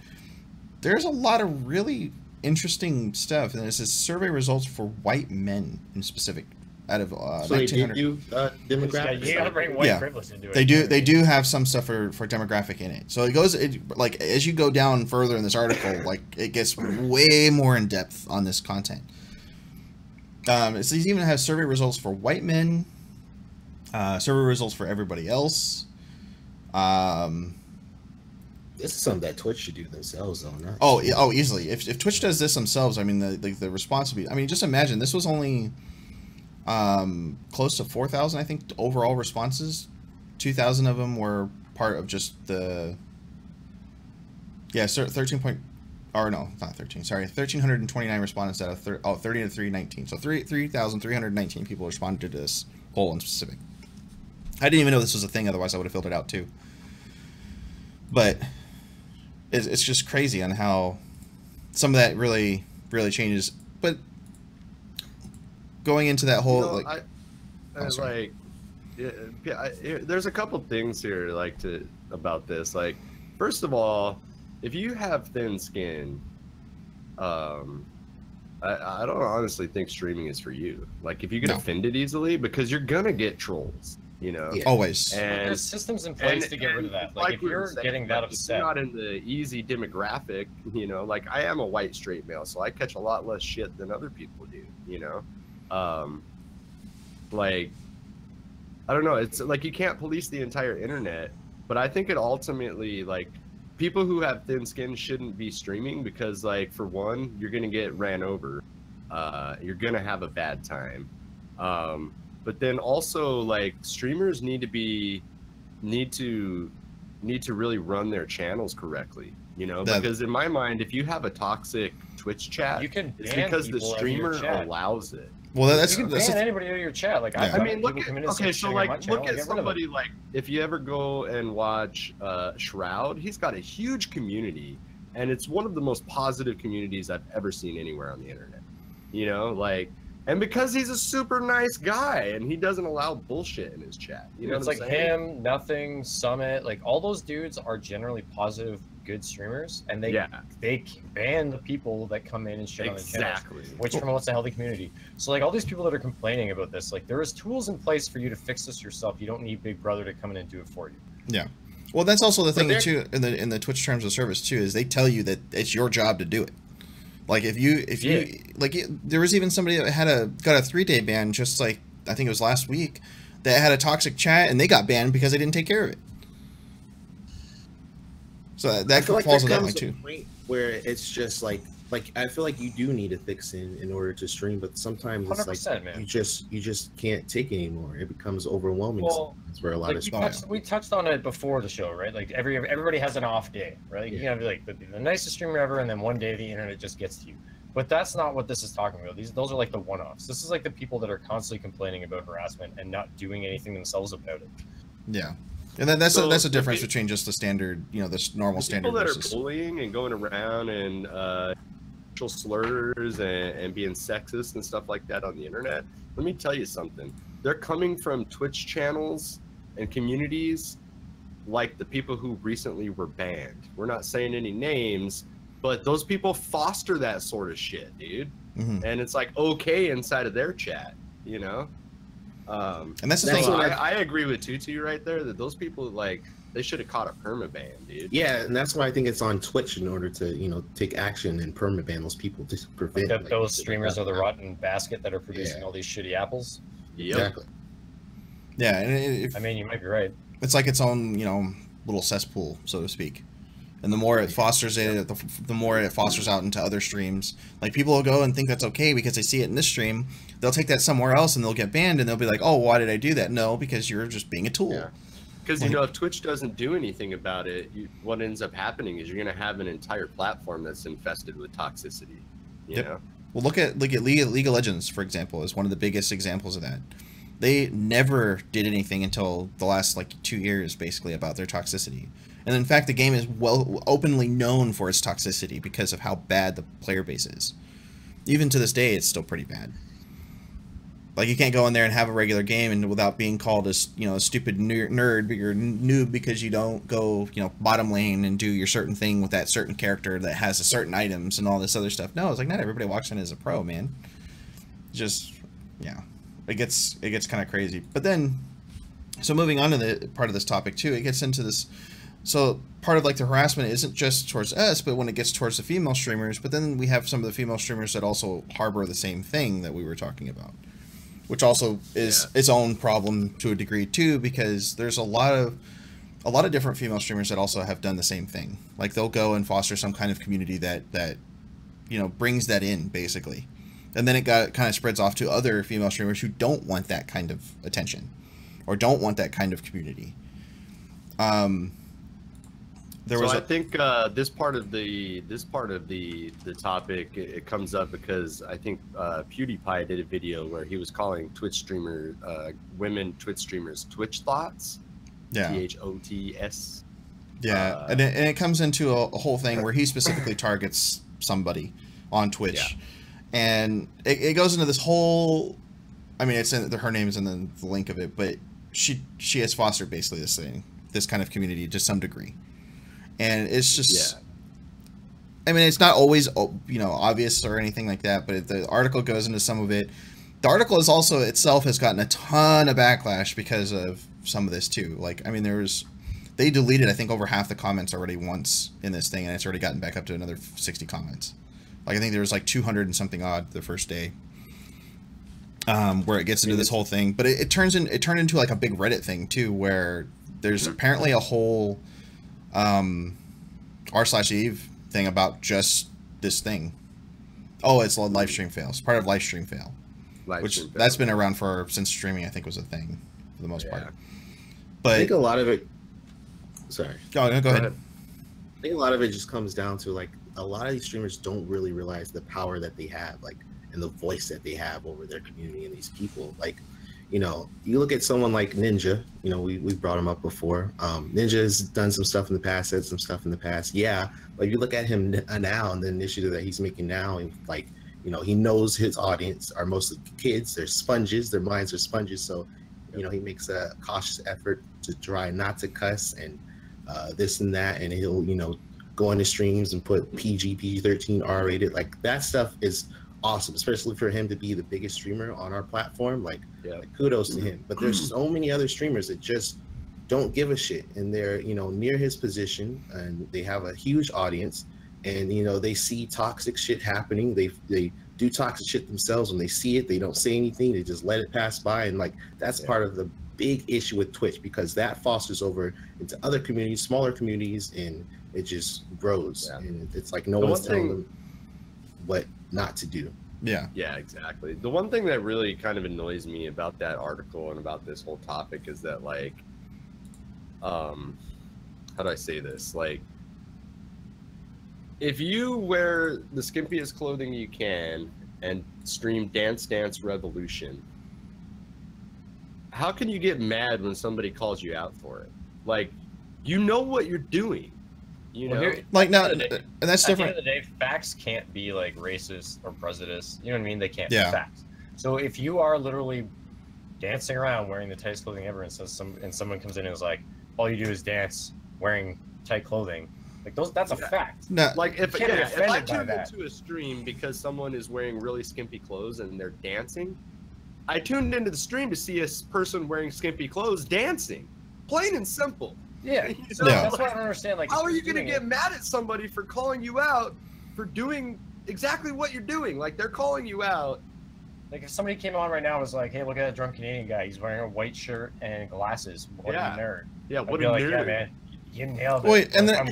there's a lot of really interesting stuff, and it says survey results for white men in specific. Out of so they do demographics. You gotta bring white privilege into it. They do have some stuff for demographic in it. So it goes like as you go down further in this article, like it gets way more in depth on this content. It says even have survey results for white men, survey results for everybody else. This is something that Twitch should do themselves, though. Not oh, easily. If Twitch does this themselves, I mean the response would be. I mean, just imagine this was only. Close to 4,000, I think, overall responses. 2,000 of them were part of just the 1,329 respondents out of 30 to 319. So 3,319 people responded to this poll in specific. I didn't even know this was a thing, otherwise I would have filled it out too. But it's just crazy on how some of that really changes. But going into that whole there's a couple things here about this. Like, first of all, if you have thin skin, I don't honestly think streaming is for you. Like, if you get offended easily, because you're gonna get trolls, you know. Yeah. Always. And there's systems in place to get rid of that. Like if you're getting that upset, you're not in the easy demographic, you know. Like, I am a white straight male, so I catch a lot less shit than other people do, you know. Like, I don't know, it's like you can't police the entire internet, but I think it ultimately, like, people who have thin skin shouldn't be streaming because, like, for one, you're gonna get ran over, you're gonna have a bad time, but then also, like, streamers need to really run their channels correctly, you know, because in my mind, if you have a toxic Twitch chat, it's because the streamer allows it. Well, you can ban anybody out of your chat. Like, I mean, look at somebody like, if you ever go and watch Shroud, he's got a huge community, and it's one of the most positive communities I've ever seen anywhere on the internet. You know, like, and because he's a super nice guy and he doesn't allow bullshit in his chat. You know, it's like him, Nothing, Summit, like all those dudes are generally positive, good streamers, and they ban the people that come in and shit on the channels, which promotes a healthy community. So like all these people that are complaining about this, like there is tools in place for you to fix this yourself. You don't need Big Brother to come in and do it for you. Yeah. Well, that's also the thing too in the Twitch terms of service too, is they tell you that it's your job to do it. Like if you like, there was even somebody that got a 3-day ban, just like I think it was last week, that had a toxic chat and they got banned because they didn't take care of it. So that falls on that line too. Point where it's just like I feel like you do need a thick skin in order to stream, but sometimes it's like man. you just can't take it anymore. It becomes overwhelming. Well, for a lot of we touched on it before the show, right? Like everybody has an off day, right? You know, like the nicest streamer ever, and then one day the internet just gets to you. But that's not what this is talking about. Those are like the one-offs. This is like the people that are constantly complaining about harassment and not doing anything themselves about it. Yeah. And then that's a difference between just the standard, you know, this normal standard. People that are bullying and going around and racial slurs and being sexist and stuff like that on the internet. Let me tell you something. They're coming from Twitch channels and communities like the people who recently were banned. We're not saying any names, but those people foster that sort of shit, dude. Mm-hmm. And it's like okay inside of their chat, you know. And that's the thing. I agree with Tutu right there that those people, like, they should have caught a permaban, dude. Yeah, and that's why I think it's on Twitch in order to, you know, take action and permaban those people to prevent like those streamers are the rotten basket that are producing all these shitty apples. Yep. Exactly. Yeah, and I mean, you might be right. It's like its own, you know, little cesspool, so to speak. And the more it fosters it, the more it fosters out into other streams. Like, people will go and think that's okay because they see it in this stream. They'll take that somewhere else and they'll get banned and they'll be like, oh, why did I do that? No, because you're just being a tool. Yeah. Because, you know, if Twitch doesn't do anything about it, what ends up happening is you're going to have an entire platform that's infested with toxicity, you know? Well, look at League of Legends, for example, is one of the biggest examples of that. They never did anything until the last like 2 years, basically, about their toxicity. And in fact, the game is openly known for its toxicity because of how bad the player base is. Even to this day, it's still pretty bad. Like, you can't go in there and have a regular game and without being called a, you know, a stupid nerd, but you're a noob because you don't go, you know, bottom lane and do your certain thing with that certain character that has a certain items and all this other stuff. No, it's like not everybody walks in as a pro, man. Just, yeah, it gets kind of crazy. But then, so moving on to the part of this topic too, it gets into this. So part of like the harassment isn't just towards us, but when it gets towards the female streamers. But then we have some of the female streamers that also harbor the same thing that we were talking about, which also is its own problem to a degree too, because there's a lot of different female streamers that also have done the same thing. Like they'll go and foster some kind of community that you know brings that in basically, and then it kind of spreads off to other female streamers who don't want that kind of attention or don't want that kind of community. I think this part of the topic, it comes up because I think PewDiePie did a video where he was calling Twitch streamer women Twitch streamers Twitch thoughts. Yeah. THOTS. Yeah, and it comes into a whole thing where he specifically targets somebody on Twitch, and it goes into this whole. I mean, it's in her name is in the link of it, but she has fostered basically this kind of community to some degree. And it's just, I mean, it's not always, you know, obvious or anything like that, but the article goes into some of it. The article is also itself has gotten a ton of backlash because of some of this too. Like, I mean, they deleted, I think, over half the comments already once in this thing, and it's already gotten back up to another 60 comments. Like, I think there was like 200 and something odd the first day, where it gets into this whole thing. But it turned into like a big Reddit thing too, where there's apparently a whole r/eve thing about just this thing. Oh, it's a live stream fail. It's part of live stream fail, that's been around since streaming, I think, was a thing for the most part. But I think a lot of it. Sorry. Go ahead. I think a lot of it just comes down to like a lot of these streamers don't really realize the power that they have, like, and the voice that they have over their community and these people. Like, you know, you look at someone like Ninja, you know, we brought him up before. Ninja has done some stuff in the past, said some stuff in the past. Yeah, but you look at him now and the initiative that he's making now, and like, you know, he knows his audience are mostly kids. They're sponges. Their minds are sponges. So, you know, he makes a cautious effort to try not to cuss and this and that. And he'll, you know, go into streams and put PG-13, R-rated. Like, that stuff is awesome, especially for him to be the biggest streamer on our platform. Like kudos to him. But there's so many other streamers that just don't give a shit, and they're, you know, near his position, and they have a huge audience, and, you know, they see toxic shit happening. They do toxic shit themselves. When they see it, they don't say anything. They just let it pass by. And like, that's part of the big issue with Twitch, because that fosters over into other communities, smaller communities, and it just grows. And it's like no one's telling them what not to do. Yeah, exactly. The one thing that really kind of annoys me about that article and about this whole topic is that, like, how do I say this? Like, if you wear the skimpiest clothing you can and stream Dance Dance Revolution, how can you get mad when somebody calls you out for it? Like, you know what you're doing. You know, like, now, and that's different. At the end of the day, facts can't be like racist or prejudiced. You know what I mean? They can't be facts. So if you are literally dancing around wearing the tightest clothing ever, and someone comes in and is like, all you do is dance wearing tight clothing, like that's a fact. No, like if I tune into a stream because someone is wearing really skimpy clothes and they're dancing, I tuned into the stream to see a person wearing skimpy clothes dancing, plain and simple. Yeah, so that's what I don't understand. Like, how are you going to get mad at somebody for calling you out for doing exactly what you're doing? Like, they're calling you out. Like, if somebody came on right now and was like, "Hey, look at that drunk Canadian guy. He's wearing a white shirt and glasses. What a nerd." Yeah, what a nerd. Yeah, man, you nailed it. Wait, and then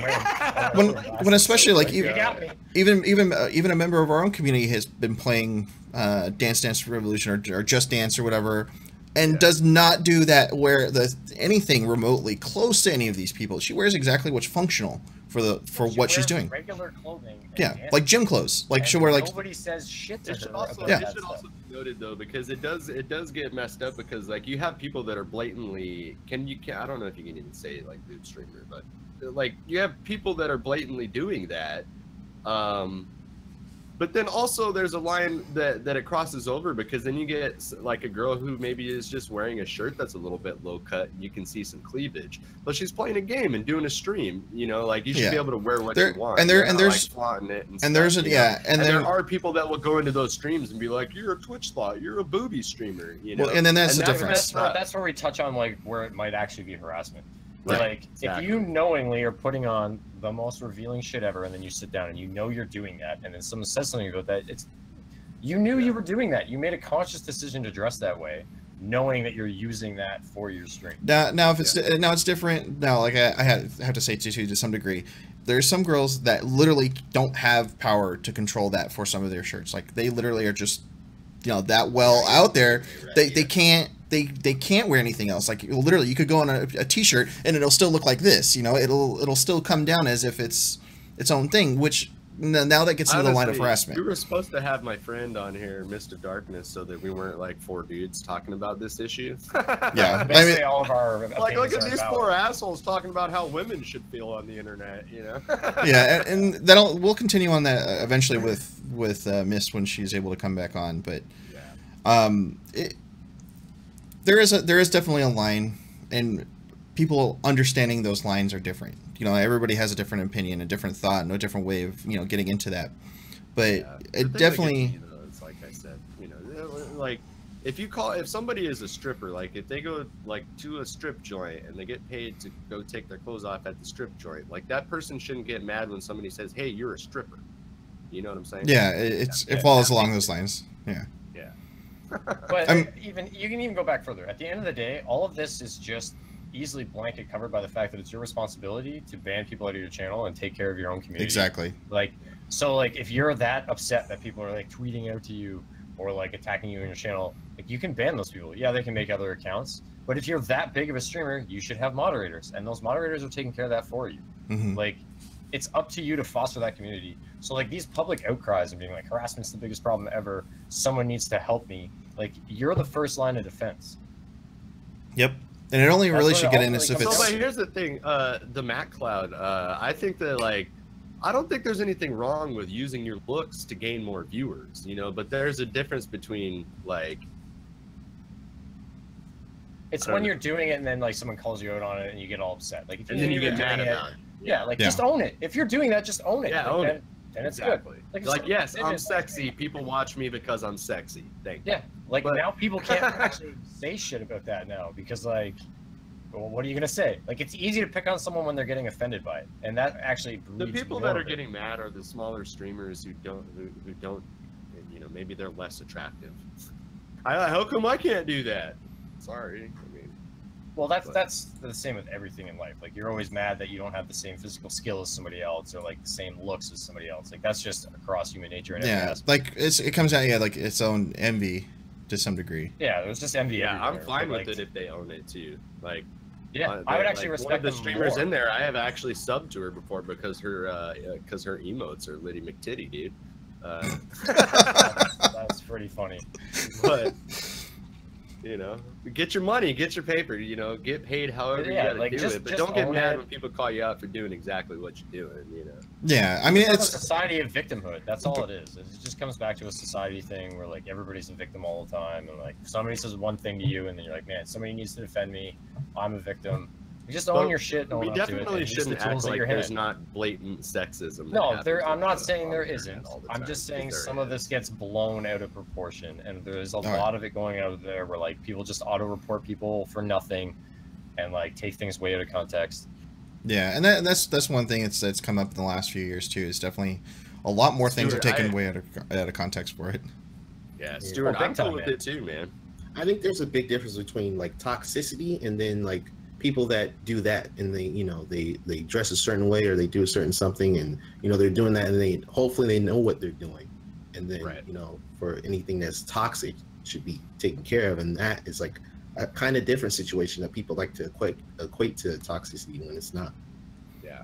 when especially like even a member of our own community has been playing Dance Dance Revolution or Just Dance or whatever. and does not do that wear anything remotely close to any of these people. She wears exactly what's functional for what she's doing. Regular clothing. Yeah, like gym clothes. Like she'll wear like. Nobody says shit to her. It should also be noted though, because it does get messed up, because like you have people that are blatantly I don't know if you can even say like nude streamer, but like you have people that are blatantly doing that. But then also there's a line that it crosses over, because then you get like a girl who maybe is just wearing a shirt that's a little bit low cut and you can see some cleavage, but she's playing a game and doing a stream, you know, like you should be able to wear what you want. And there's like flaunting it and there's there are people that will go into those streams and be like, you're a Twitch slot, you're a booby streamer, you know. Well, and then that's the difference. That's where we touch on like where it might actually be harassment. Right. Like, if you knowingly are putting on the most revealing shit ever, and then you sit down and you know you're doing that, and then someone says something about that, you knew you were doing that. You made a conscious decision to dress that way, knowing that you're using that for your stream. Now if it's it's different. Now, like I have to say to some degree, there's some girls that literally don't have power to control that for some of their shirts. Like they literally are just, you know, that well out there. They can't. They can't wear anything else. Like literally, you could go on a t-shirt and it'll still look like this. You know, it'll still come down as if it's its own thing. Which now that gets into the line of harassment. We were supposed to have my friend on here, Mist of Darkness, so that we weren't like four dudes talking about this issue. Yeah, I mean, all of our like look at these four assholes talking about how women should feel on the internet. You know. Yeah, and we'll continue on that eventually with Mist when she's able to come back on, but there is definitely a line, and people understanding those lines are different. You know, everybody has a different opinion, a different thought, and a different way of, you know, getting into that. But it definitely, it's like I said, you know, like if somebody is a stripper, like if they go like to a strip joint and they get paid to go take their clothes off at the strip joint, like that person shouldn't get mad when somebody says, "Hey, you're a stripper." You know what I'm saying? Yeah, it follows along those lines. Yeah. But even you can even go back further. At the end of the day, all of this is just easily blanket covered by the fact that it's your responsibility to ban people out of your channel and take care of your own community. Exactly. Like, so like if you're that upset that people are like tweeting out to you or like attacking you in your channel, like you can ban those people. Yeah, they can make other accounts, but if you're that big of a streamer, you should have moderators, and those moderators are taking care of that for you. Mm-hmm. Like, it's up to you to foster that community. So like these public outcries and being like, harassment's the biggest problem ever, someone needs to help me. Like, you're the first line of defense. Yep. And it only really should get in if it's... But here's the thing, the Mac Cloud, I think that, like, I don't think there's anything wrong with using your looks to gain more viewers, you know, but there's a difference between, like... It's when you're doing it and then, like, someone calls you out on it and you get all upset. Like, if and then you get mad about it. Yeah, like, just own it. If you're doing that, just own it. Yeah, like, own it. And it's exactly. Good. Like yes, I'm sexy. People watch me because I'm sexy. Thank you. Yeah, like now people can't actually say shit about that now because like, well, what are you gonna say? Like it's easy to pick on someone when they're getting offended by it, and that actually the people that are getting mad are the smaller streamers who don't, you know, maybe they're less attractive. How come I can't do that? Sorry. Well, that's the same with everything in life. Like, you're always mad that you don't have the same physical skill as somebody else, or like the same looks as somebody else. Like, that's just across human nature. Yeah, like it comes out, like its own envy to some degree. Yeah, there's just envy. Yeah, I'm fine with it if they own it too. Like, yeah, I would actually respect one of the streamers in there. I have actually subbed to her before because her emotes are Liddy McTitty, dude. That's pretty funny, but. You know, get your money, get your paper, you know, get paid however you gotta do it. But don't get mad when people call you out for doing exactly what you're doing, you know. Yeah, I mean, it's a society of victimhood. That's all it is. It just comes back to a society thing where like everybody's a victim all the time, and like somebody says one thing to you, and then you're like, man, somebody needs to defend me. I'm a victim. You just own your shit. We definitely shouldn't act like there's not blatant sexism. No, I'm not saying there isn't. I'm just saying some of this gets blown out of proportion, and there's a lot of it going out there where like people just auto-report people for nothing, and like take things way out of context. Yeah, and that's one thing that's come up in the last few years too. Is definitely a lot more things are taken way out of context for it. Yeah, Stuart, I'm cool with it too, man. I think there's a big difference between like toxicity and then like people that do that and they, you know, they dress a certain way or they do a certain something and, you know, they're doing that and they hopefully they know what they're doing. And then, you know, for anything that's toxic should be taken care of. And that is like a kind of different situation that people like to equate to toxicity when it's not.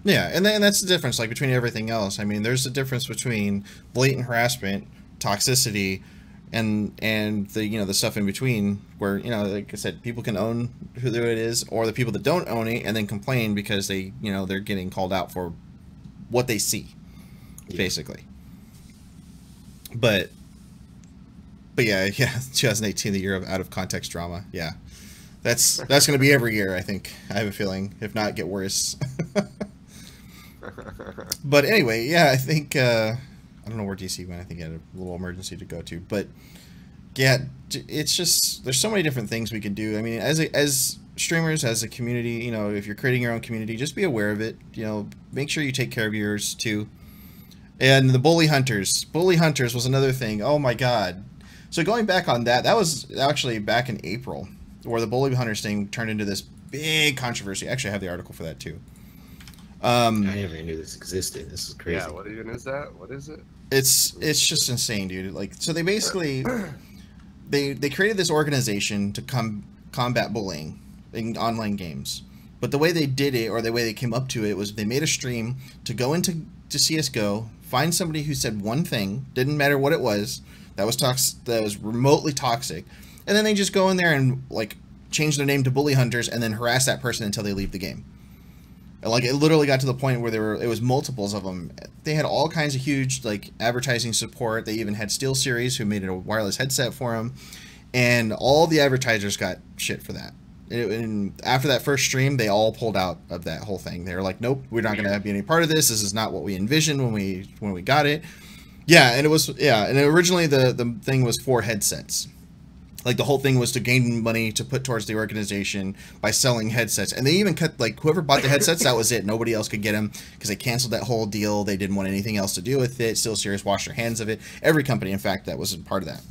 Yeah, and that's the difference, like, between everything else. I mean, there's a difference between blatant harassment, toxicity, and the, you know, the stuff in between, where, you know, like I said, people can own who it is, or the people that don't own it and then complain because they, you know, they're getting called out for what they see, basically. But yeah, 2018, the year of out of context drama. Yeah, that's going to be every year, I think. I have a feeling, if not get worse. But anyway, yeah, I think I don't know where DC went. I think he had a little emergency to go to. But yeah, it's just, there's so many different things we can do. I mean, as streamers, as a community, you know, if you're creating your own community, just be aware of it. You know, make sure you take care of yours too. And the bully hunters was another thing. Oh my God. So going back on that, that was actually back in April, where the bully hunters thing turned into this big controversy. Actually, I have the article for that too. I never knew this existed. This is crazy. Yeah, what even is that? What is it? It's just insane, dude. Like, so they basically they created this organization to combat bullying in online games. But the way they did it, or the way they came up to it, was they made a stream to go into CS:GO, find somebody who said one thing, didn't matter what it was, that was remotely toxic, and then they just go in there and, like, change their name to bully hunters and then harass that person until they leave the game. Like, it literally got to the point where it was multiples of them. They had all kinds of huge, like, advertising support. They even had SteelSeries, who made a wireless headset for them, and all the advertisers got shit for that. And after that first stream, they all pulled out of that whole thing. They were like, "Nope, we're not going to be any part of this. This is not what we envisioned when we got it." Yeah, and it was, yeah, and originally the thing was for headsets. Like, the whole thing was to gain money to put towards the organization by selling headsets. And they even cut, like, whoever bought the headsets, that was it. Nobody else could get them because they canceled that whole deal. They didn't want anything else to do with it. SteelSeries washed their hands of it. Every company, in fact, that was a part of that,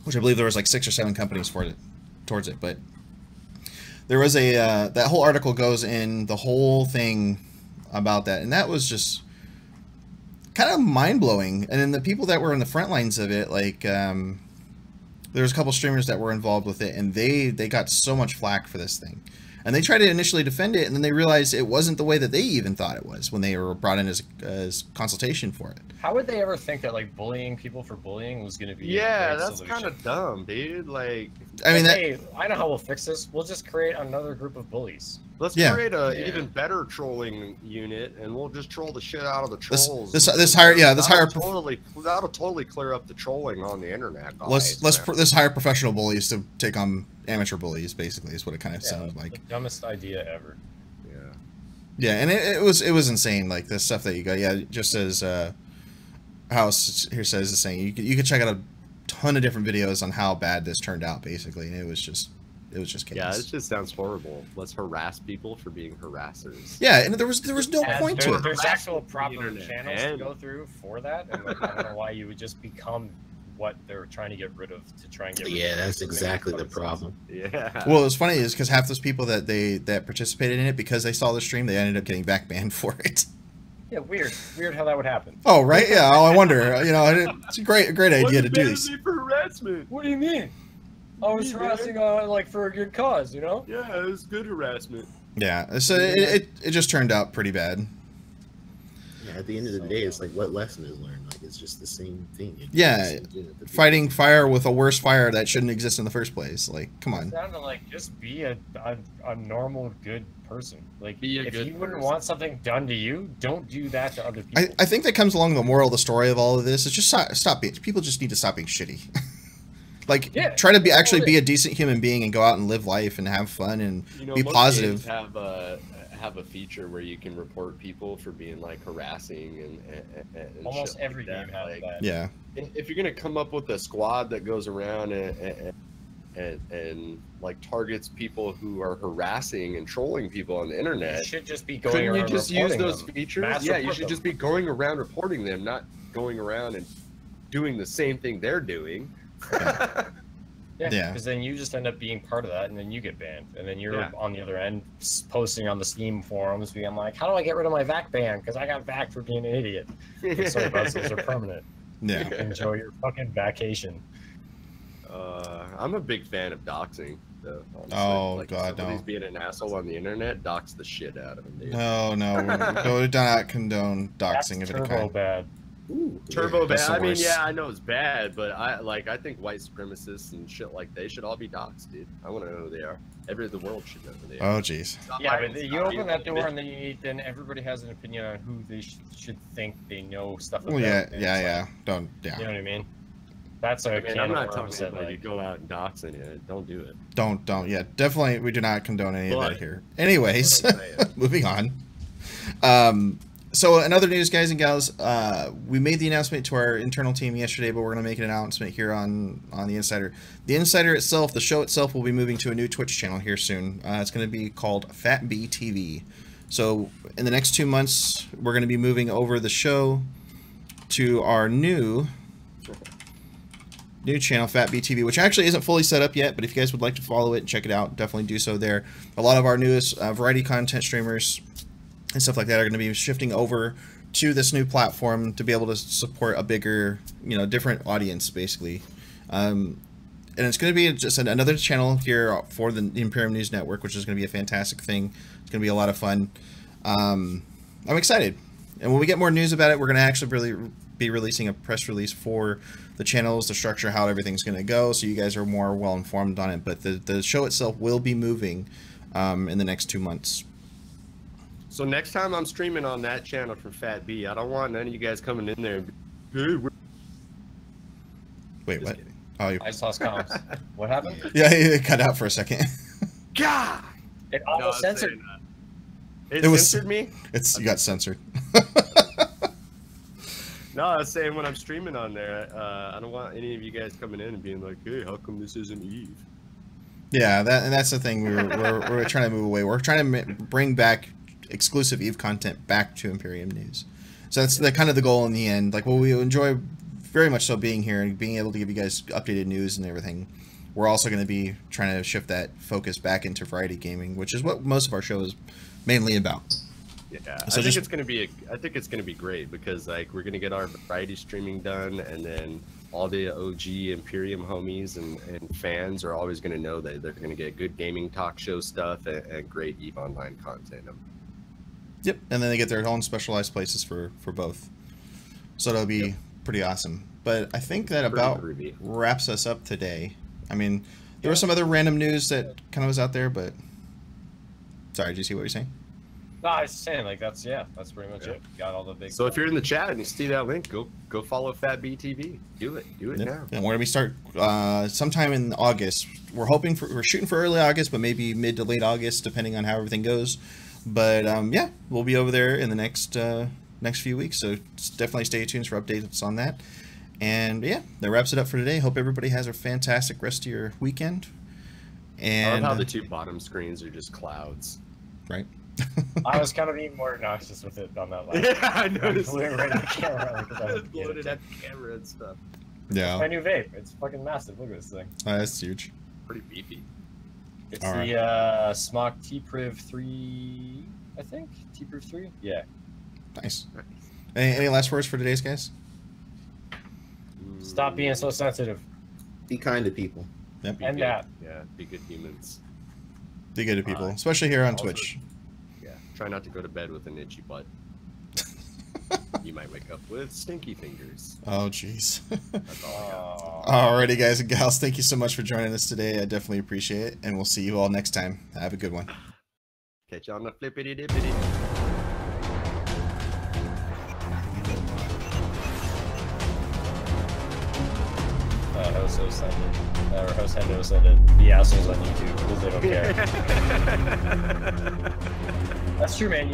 which I believe there was like 6 or 7 companies for it, towards it. But there was a that whole article goes in the whole thing about that, and that was just kind of mind-blowing. And then the people that were in the front lines of it, like, there was a couple streamers that were involved with it, and they got so much flack for this thing. And they tried to initially defend it, and then they realized it wasn't the way that they even thought it was when they were brought in as consultation for it. How would they ever think that, like, bullying people for bullying was going to be yeah, a great that's kind of dumb, dude. Like, I mean, hey, I know how we'll fix this. We'll just create another group of bullies. Let's create a even better trolling unit, and we'll just troll the shit out of the trolls. That'll totally clear up the trolling on the internet. Guys. Let's hire professional bullies to take on amateur bullies. Basically, is what it kind of sounds like. The dumbest idea ever. Yeah, and it was insane. Like, the stuff that you got. Yeah, just as House here says, is saying you could check out a ton of different videos on how bad this turned out. Basically, and it was just chaos. Yeah, it just sounds horrible. Let's harass people for being harassers. Yeah, and there was no point to it. There's actual proper channels to go through for that, and like, I don't know why you would just become what they're trying to get rid of to try and get rid of. Yeah, that's exactly the problem. Yeah. Well, what's funny is because half those people that participated in it, because they saw the stream, they ended up getting back banned for it. Yeah, weird how that would happen. Oh, right? Yeah. Oh, I wonder. You know, it's a great idea to do this. For harassment? What do you mean? I was harassing like for a good cause, you know? Yeah, it was good harassment. Yeah. So it just turned out pretty bad. Yeah, at the end of the day, it's like, what lesson is learned? Like, it's just the same thing. Fighting fire with a worse fire that shouldn't exist in the first place. Like, come on. It sounded like, just be a normal, good person. Like, if you wouldn't person. Want something done to you, don't do that to other people. I think that comes along the moral of the story of all of this. It's just stop being. People just need to stop being shitty. Like, try to actually be a decent human being and go out and live life and have fun and be positive. Have a feature where you can report people for being like harassing and almost shit every like game has like, that. Yeah. If you're gonna come up with a squad that goes around and like targets people who are harassing and trolling people on the internet, you should just be going around. You just use those features? Yeah, you should them. just be going around reporting them, not going around and doing the same thing they're doing. Yeah, because then you just end up being part of that, and then you get banned, and then you're on the other end posting on the Steam forums, being like, "How do I get rid of my VAC ban? Because I got VAC for being an idiot." So those are permanent. Yeah. Enjoy your fucking vacation. I'm a big fan of doxing. though. Honestly. Oh like, God, if somebody's no. being an asshole on the internet, dox the shit out of him, dude. No, we do not condone doxing of any turbo kind. bad. Ooh, turbo That's bad. the I mean, yeah, worst. I know it's bad, but I think white supremacists and shit like they should all be doxed, dude. I want to know who they are. The world should know who they are. Oh jeez. Yeah, but you open that door and then everybody has an opinion on who they should think they know stuff about. Well, yeah. You know Yeah. what I mean? That's a I'm not telling anybody to go out and dox anyone. Don't do it. Don't. Yeah, definitely. We do not condone any of But- that here. Anyways, That's what I'm saying. moving on. So in other news, guys and gals, we made the announcement to our internal team yesterday, but we're going to make an announcement here on the INNsider. The INNsider itself, the show itself, will be moving to a new Twitch channel here soon. It's going to be called Fat B TV. So in the next 2 months, we're going to be moving over the show to our new channel, Fat B TV, which actually isn't fully set up yet, but if you guys would like to follow it and check it out, definitely do so there. A lot of our newest variety content streamers and stuff like that are going to be shifting over to this new platform to be able to support a bigger, different audience, basically. And it's going to be just another channel here for the Imperium News Network, which is going to be a fantastic thing. It's going to be a lot of fun. I'm excited. And when we get more news about it, we're going to actually really be releasing a press release for the channels, the structure, how everything's going to go, so you guys are more well informed on it. But the show itself will be moving in the next 2 months. So next time I'm streaming on that channel from Fat B, I don't want none of you guys coming in there and be, hey, Wait, what? Oh, you... I saw comms. What happened? Yeah, it cut out for a second. God! It almost censored. It was censored me? You got censored. No, I was saying when I'm streaming on there, I don't want any of you guys coming in and being like, hey, how come this isn't Eve? Yeah, that's the thing. We're trying to move away. We're trying to bring back exclusive Eve content back to Imperium News. So that's kind of the goal in the end. Like, well, we enjoy very much so being here and being able to give you guys updated news and everything. We're also going to be trying to shift that focus back into variety gaming, which is what most of our show is mainly about. Yeah, so I think it's gonna be great because like we're gonna get our variety streaming done, and then all the OG Imperium homies and fans are always gonna know that they're gonna get good gaming talk show stuff and great EVE Online content. Yep, and then they get their own specialized places for both. So that'll be pretty awesome. But I think that about wraps us up today. I mean, there was some other random news that kind of was out there, but sorry, did you see what you're saying? No, I was saying like that's pretty much it. Got all the big. So if you're in the chat and you see that link, go follow Fat B TV. Do it now. And we're gonna start sometime in August. We're shooting for early August, but maybe mid to late August, depending on how everything goes. But yeah, we'll be over there in the next few weeks. So definitely stay tuned for updates on that. And yeah, that wraps it up for today. Hope everybody has a fantastic rest of your weekend. And I love how the two bottom screens are just clouds. Right. I was kind of being more obnoxious with it on that last. Yeah, I noticed. Right in the camera, like, I was Loaded at the camera and stuff. Yeah. My new vape. It's fucking massive. Look at this thing. That's huge. Pretty beefy. It's All right. the Smock T-Priv 3, I think. T-Priv 3? Yeah. Nice. Any last words for today's guys? Stop being so sensitive. Be kind to people. Yep. And that. Yeah, be good humans. Be good to people, especially here on Twitch. Yeah, try not to go to bed with an itchy butt. You might wake up with stinky fingers. Oh, jeez. That's all I got. Alrighty, guys and gals, thank you so much for joining us today. I definitely appreciate it, and we'll see you all next time. Have a good one. Catch you on the flippity dippity. Host had to said it. The assholes on YouTube because they don't care. That's true, man.